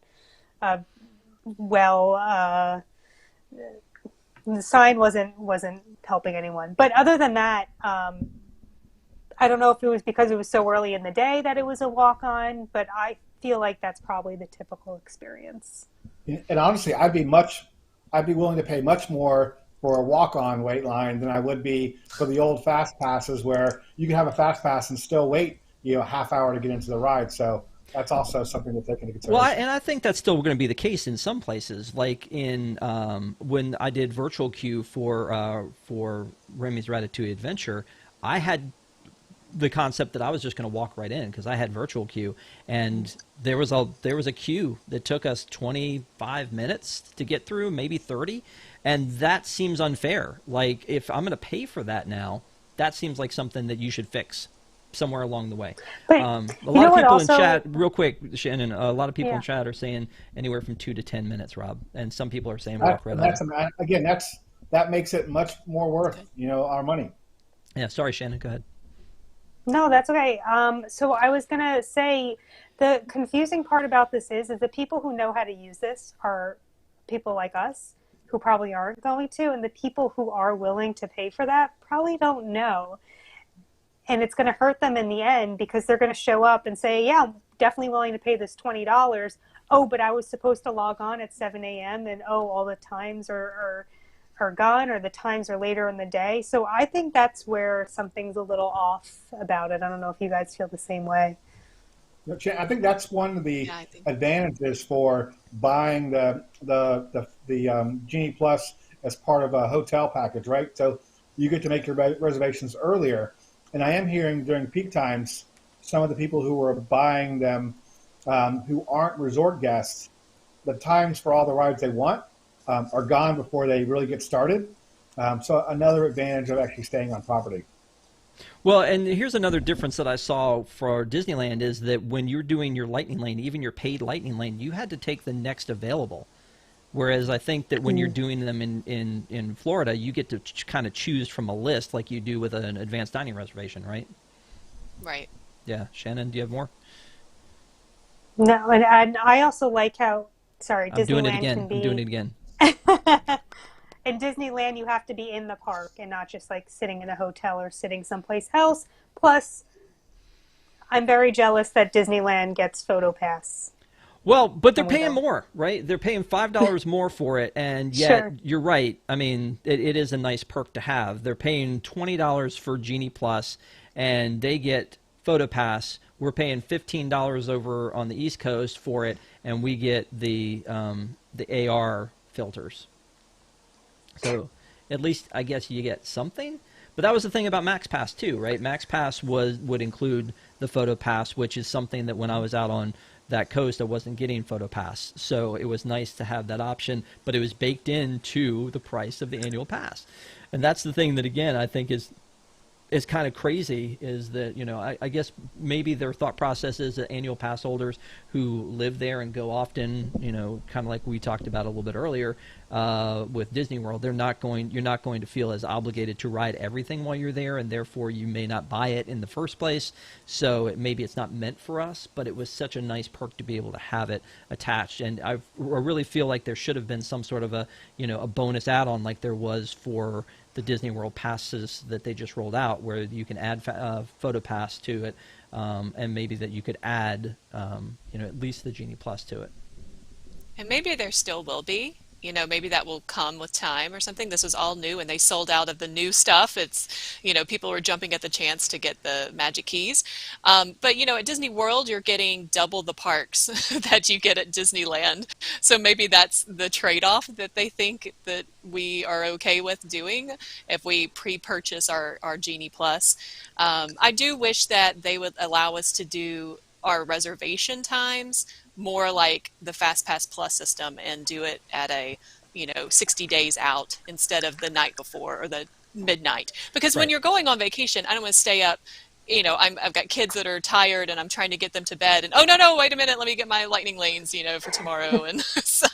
the sign wasn't helping anyone. But other than that, I don't know if it was because it was so early in the day that it was a walk-on, but I feel like that's probably the typical experience. And honestly, I'd be willing to pay much more for a walk-on wait line than I would be for the old fast passes, where you can have a fast pass and still wait, a half hour to get into the ride. So that's also something to take into consideration. Well, and I think that's still going to be the case in some places. Like in when I did virtual queue for Remy's Ratatouille Adventure, I had the concept that I was just going to walk right in because I had virtual queue, and there was a queue that took us 25 minutes to get through, maybe 30, and that seems unfair. Like, if I'm going to pay for that now, that seems like something that you should fix somewhere along the way. But a lot of people also, in chat, real quick, Shannon, a lot of people Yeah. in chat are saying anywhere from 2 to 10 minutes, Rob, and some people are saying walk right on. That makes it much more worth our money. Yeah, sorry, Shannon, go ahead. No, that's okay. So I was going to say the confusing part about this is the people who know how to use this are people like us who probably aren't going to, and the people who are willing to pay for that probably don't know. And it's going to hurt them in the end because they're going to show up and say, yeah, I'm definitely willing to pay this $20. Oh, but I was supposed to log on at 7 a.m. and all the times are gone, or the times are later in the day. So I think that's where something's a little off about it. I don't know if you guys feel the same way. I think that's one of the advantages for buying the Genie Plus as part of a hotel package, right? So you get to make your reservations earlier. And I am hearing during peak times, some of the people who are buying them who aren't resort guests, the times for all the rides they want are gone before they really get started. So another advantage of actually staying on property. Well, and here's another difference that I saw for Disneyland is that when you're doing your lightning lane, even your paid lightning lane, you had to take the next available. Whereas I think that when you're doing them in Florida, you get to kind of choose from a list like you do with an advanced dining reservation, right? Right. Yeah. Shannon, do you have more? No, and I also like how, I'm Disneyland doing it again. can be... I'm doing it again. In Disneyland, you have to be in the park and not just like sitting in a hotel or sitting someplace else. Plus, I'm very jealous that Disneyland gets PhotoPass. Well, but they're paying more, right? They're paying $5 more for it, and yet Sure. You're right. I mean, it is a nice perk to have. They're paying $20 for Genie Plus, and they get PhotoPass. We're paying $15 over on the East Coast for it, and we get the AR filters. So at least I guess you get something. But that was the thing about MaxPass too, right? MaxPass would include the PhotoPass, which is something that when I was out on that coast, I wasn't getting PhotoPass. So it was nice to have that option, but it was baked into the price of the annual pass. And that's the thing that, again, I think is kind of crazy, is that, I guess maybe their thought process is that annual pass holders who live there and go often, kind of like we talked about a little bit earlier with Disney World, you're not going to feel as obligated to ride everything while you're there, and therefore you may not buy it in the first place. So maybe it's not meant for us, but it was such a nice perk to be able to have it attached. And I really feel like there should have been some sort of a bonus add-on like there was for the Disney World passes that they just rolled out, where you can add PhotoPass to it, and maybe that you could add, at least the Genie Plus to it. And maybe there still will be. Maybe that will come with time or something. This was all new and they sold out of the new stuff. It's, people were jumping at the chance to get the magic keys. But, at Disney World, you're getting double the parks that you get at Disneyland. So maybe that's the trade-off that they think that we are okay with doing if we pre-purchase our Genie Plus. I do wish that they would allow us to do our reservation times more like the FastPass Plus system and do it at a 60 days out instead of the night before or the midnight, because when you're going on vacation, I don't want to stay up I've got kids that are tired and I'm trying to get them to bed, and oh no, wait a minute, let me get my lightning lanes, for tomorrow, and so,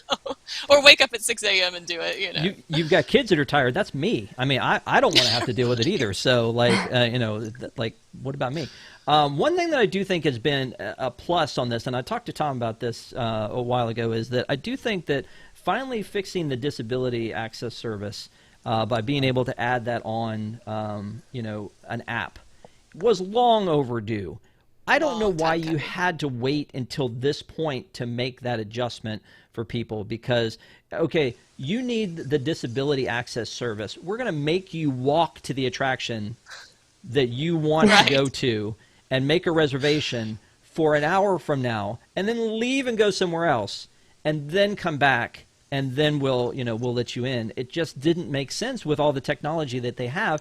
or wake up at 6 a.m. and do it. You've got kids that are tired. That's me. I mean, I don't want to have to deal with it either. So like what about me? One thing that I do think has been a plus on this, and I talked to Tom about this a while ago, is that I do think that finally fixing the disability access service by being able to add that on, an app was long overdue. I don't know why you had to wait until this point to make that adjustment for people, because, okay, you need the disability access service. We're going to make you walk to the attraction that you want to go to and make a reservation for an hour from now, and then leave and go somewhere else, and then come back, and then we'll let you in. It just didn't make sense with all the technology that they have.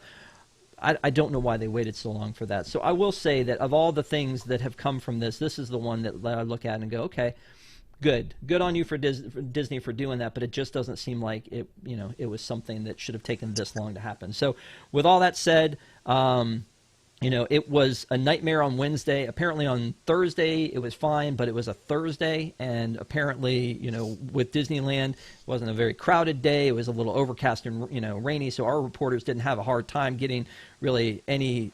I don't know why they waited so long for that. So I will say that of all the things that have come from this, this is the one that I look at and go, okay, good on you for Disney for doing that, but it just doesn't seem like it. It was something that should have taken this long to happen. So with all that said, it was a nightmare on Wednesday. Apparently on Thursday it was fine, but it was a Thursday, and apparently, with Disneyland, it wasn't a very crowded day. It was a little overcast and, rainy, so our reporters didn't have a hard time getting really any,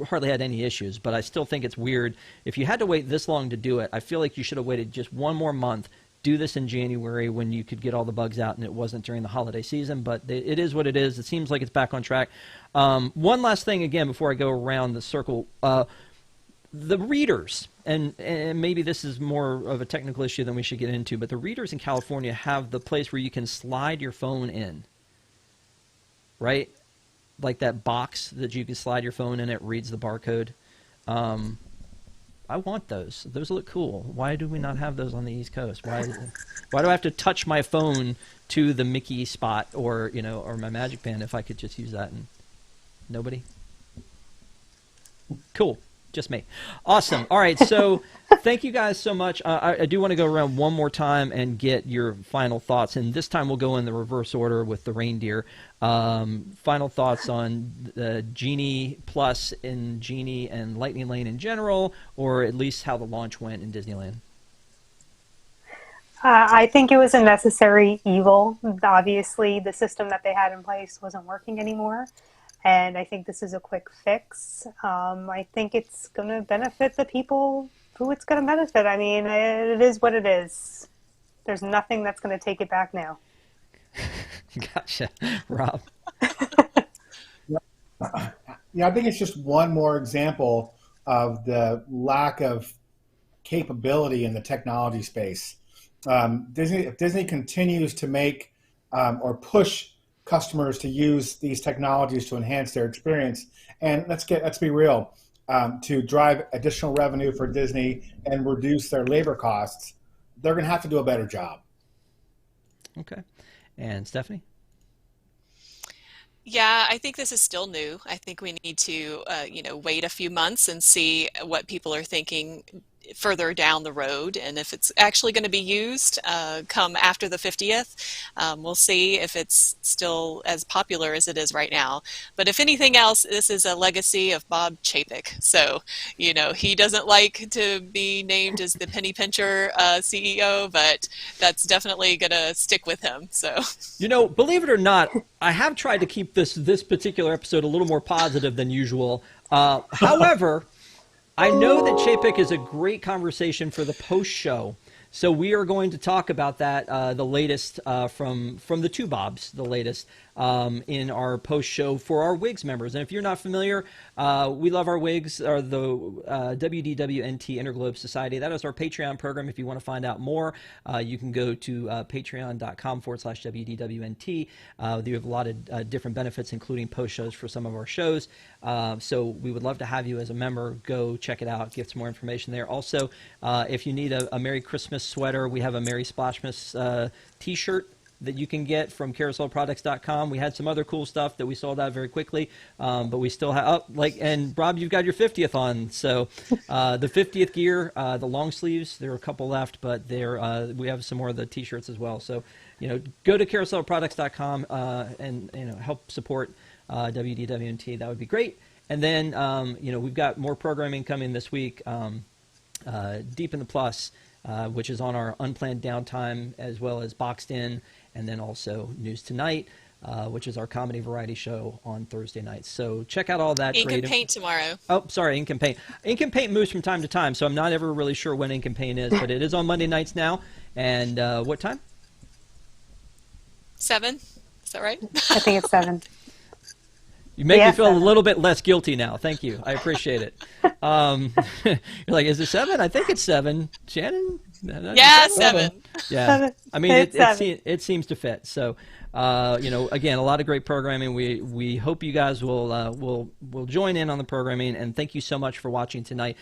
hardly had any issues. But I still think it's weird. If you had to wait this long to do it, I feel like you should have waited just one more month. Do this in January when you could get all the bugs out, and it wasn't during the holiday season, but it is what it is. It seems like it's back on track. One last thing, again, before I go around the circle. The readers, and maybe this is more of a technical issue than we should get into, but the readers in California have the place where you can slide your phone in, right? Like that box that you can slide your phone in, it reads the barcode. I want those. Those look cool. Why do we not have those on the East Coast? Why do I have to touch my phone to the Mickey spot or my Magic Band if I could just use that? And nobody? Cool. Just me. Awesome. All right. So thank you guys so much. I do want to go around one more time and get your final thoughts. And this time we'll go in the reverse order with the reindeer. Final thoughts on Genie Plus in Genie and Lightning Lane in general, or at least how the launch went in Disneyland. I think it was a necessary evil. Obviously, the system that they had in place wasn't working anymore. And I think this is a quick fix. I think it's going to benefit the people who it's going to benefit. I mean, it is what it is. There's nothing that's going to take it back now. Gotcha. Rob? Yeah, I think it's just one more example of the lack of capability in the technology space. If Disney continues to make or push customers to use these technologies to enhance their experience, and let's be real, to drive additional revenue for Disney and reduce their labor costs, they're going to have to do a better job. Okay. And Stephanie? Yeah, I think this is still new. I think we need to, wait a few months and see what people are thinking further down the road, and if it's actually going to be used come after the 50th. We'll see if it's still as popular as it is right now. But if anything else, this is a legacy of Bob Chapek. So, he doesn't like to be named as the penny pincher CEO, but that's definitely going to stick with him. So, believe it or not, I have tried to keep this particular episode a little more positive than usual. However, I know that Chapek is a great conversation for the post-show, so we are going to talk about that, the latest from the two Bobs, the latest in our post-show for our WIGS members. And if you're not familiar, we love our WIGS, or the WDWNT Interglobe Society. That is our Patreon program. If you want to find out more, you can go to patreon.com/WDWNT. We have a lot of different benefits, including post-shows for some of our shows. So we would love to have you as a member. Go check it out, get some more information there. Also, if you need a Merry Christmas sweater, we have a Merry Splashmas t-shirt that you can get from carouselproducts.com. We had some other cool stuff that we sold out very quickly, but we still have, and Rob, you've got your 50th on, so the 50th gear, the long sleeves, there are a couple left, but we have some more of the t-shirts as well. So, go to carouselproducts.com and help support WDWNT. That would be great. And then, we've got more programming coming this week. Deep in the Plus, which is on our unplanned downtime, as well as Boxed In, and then also News Tonight, which is our comedy variety show on Thursday nights. So check out all that. Ink and Paint tomorrow. Oh, sorry, Ink and Paint. Ink and Paint moves from time to time, so I'm not ever really sure when Ink and Paint is, but it is on Monday nights now. And what time? 7. Is that right? I think it's 7. You make me feel 7. a little bit less guilty now. Thank you. I appreciate it. You're like, is it 7? I think it's 7. Shannon? Yeah, 7. Yeah. I mean, It's 7. it seems to fit. So, again, a lot of great programming. We hope you guys will join in on the programming, and thank you so much for watching tonight.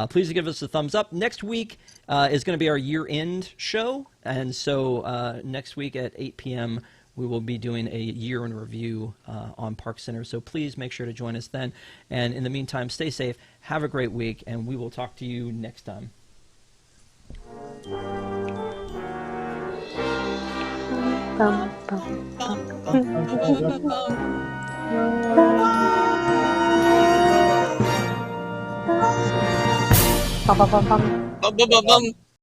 Please give us a thumbs up. Next week is going to be our year-end show, and so next week at 8 p.m. we will be doing a year in review on ParksCenter. So please make sure to join us then. And in the meantime, stay safe. Have a great week, and we will talk to you next time. Bum, bum, bum, bum, bum. Bum, bum, bum, bum.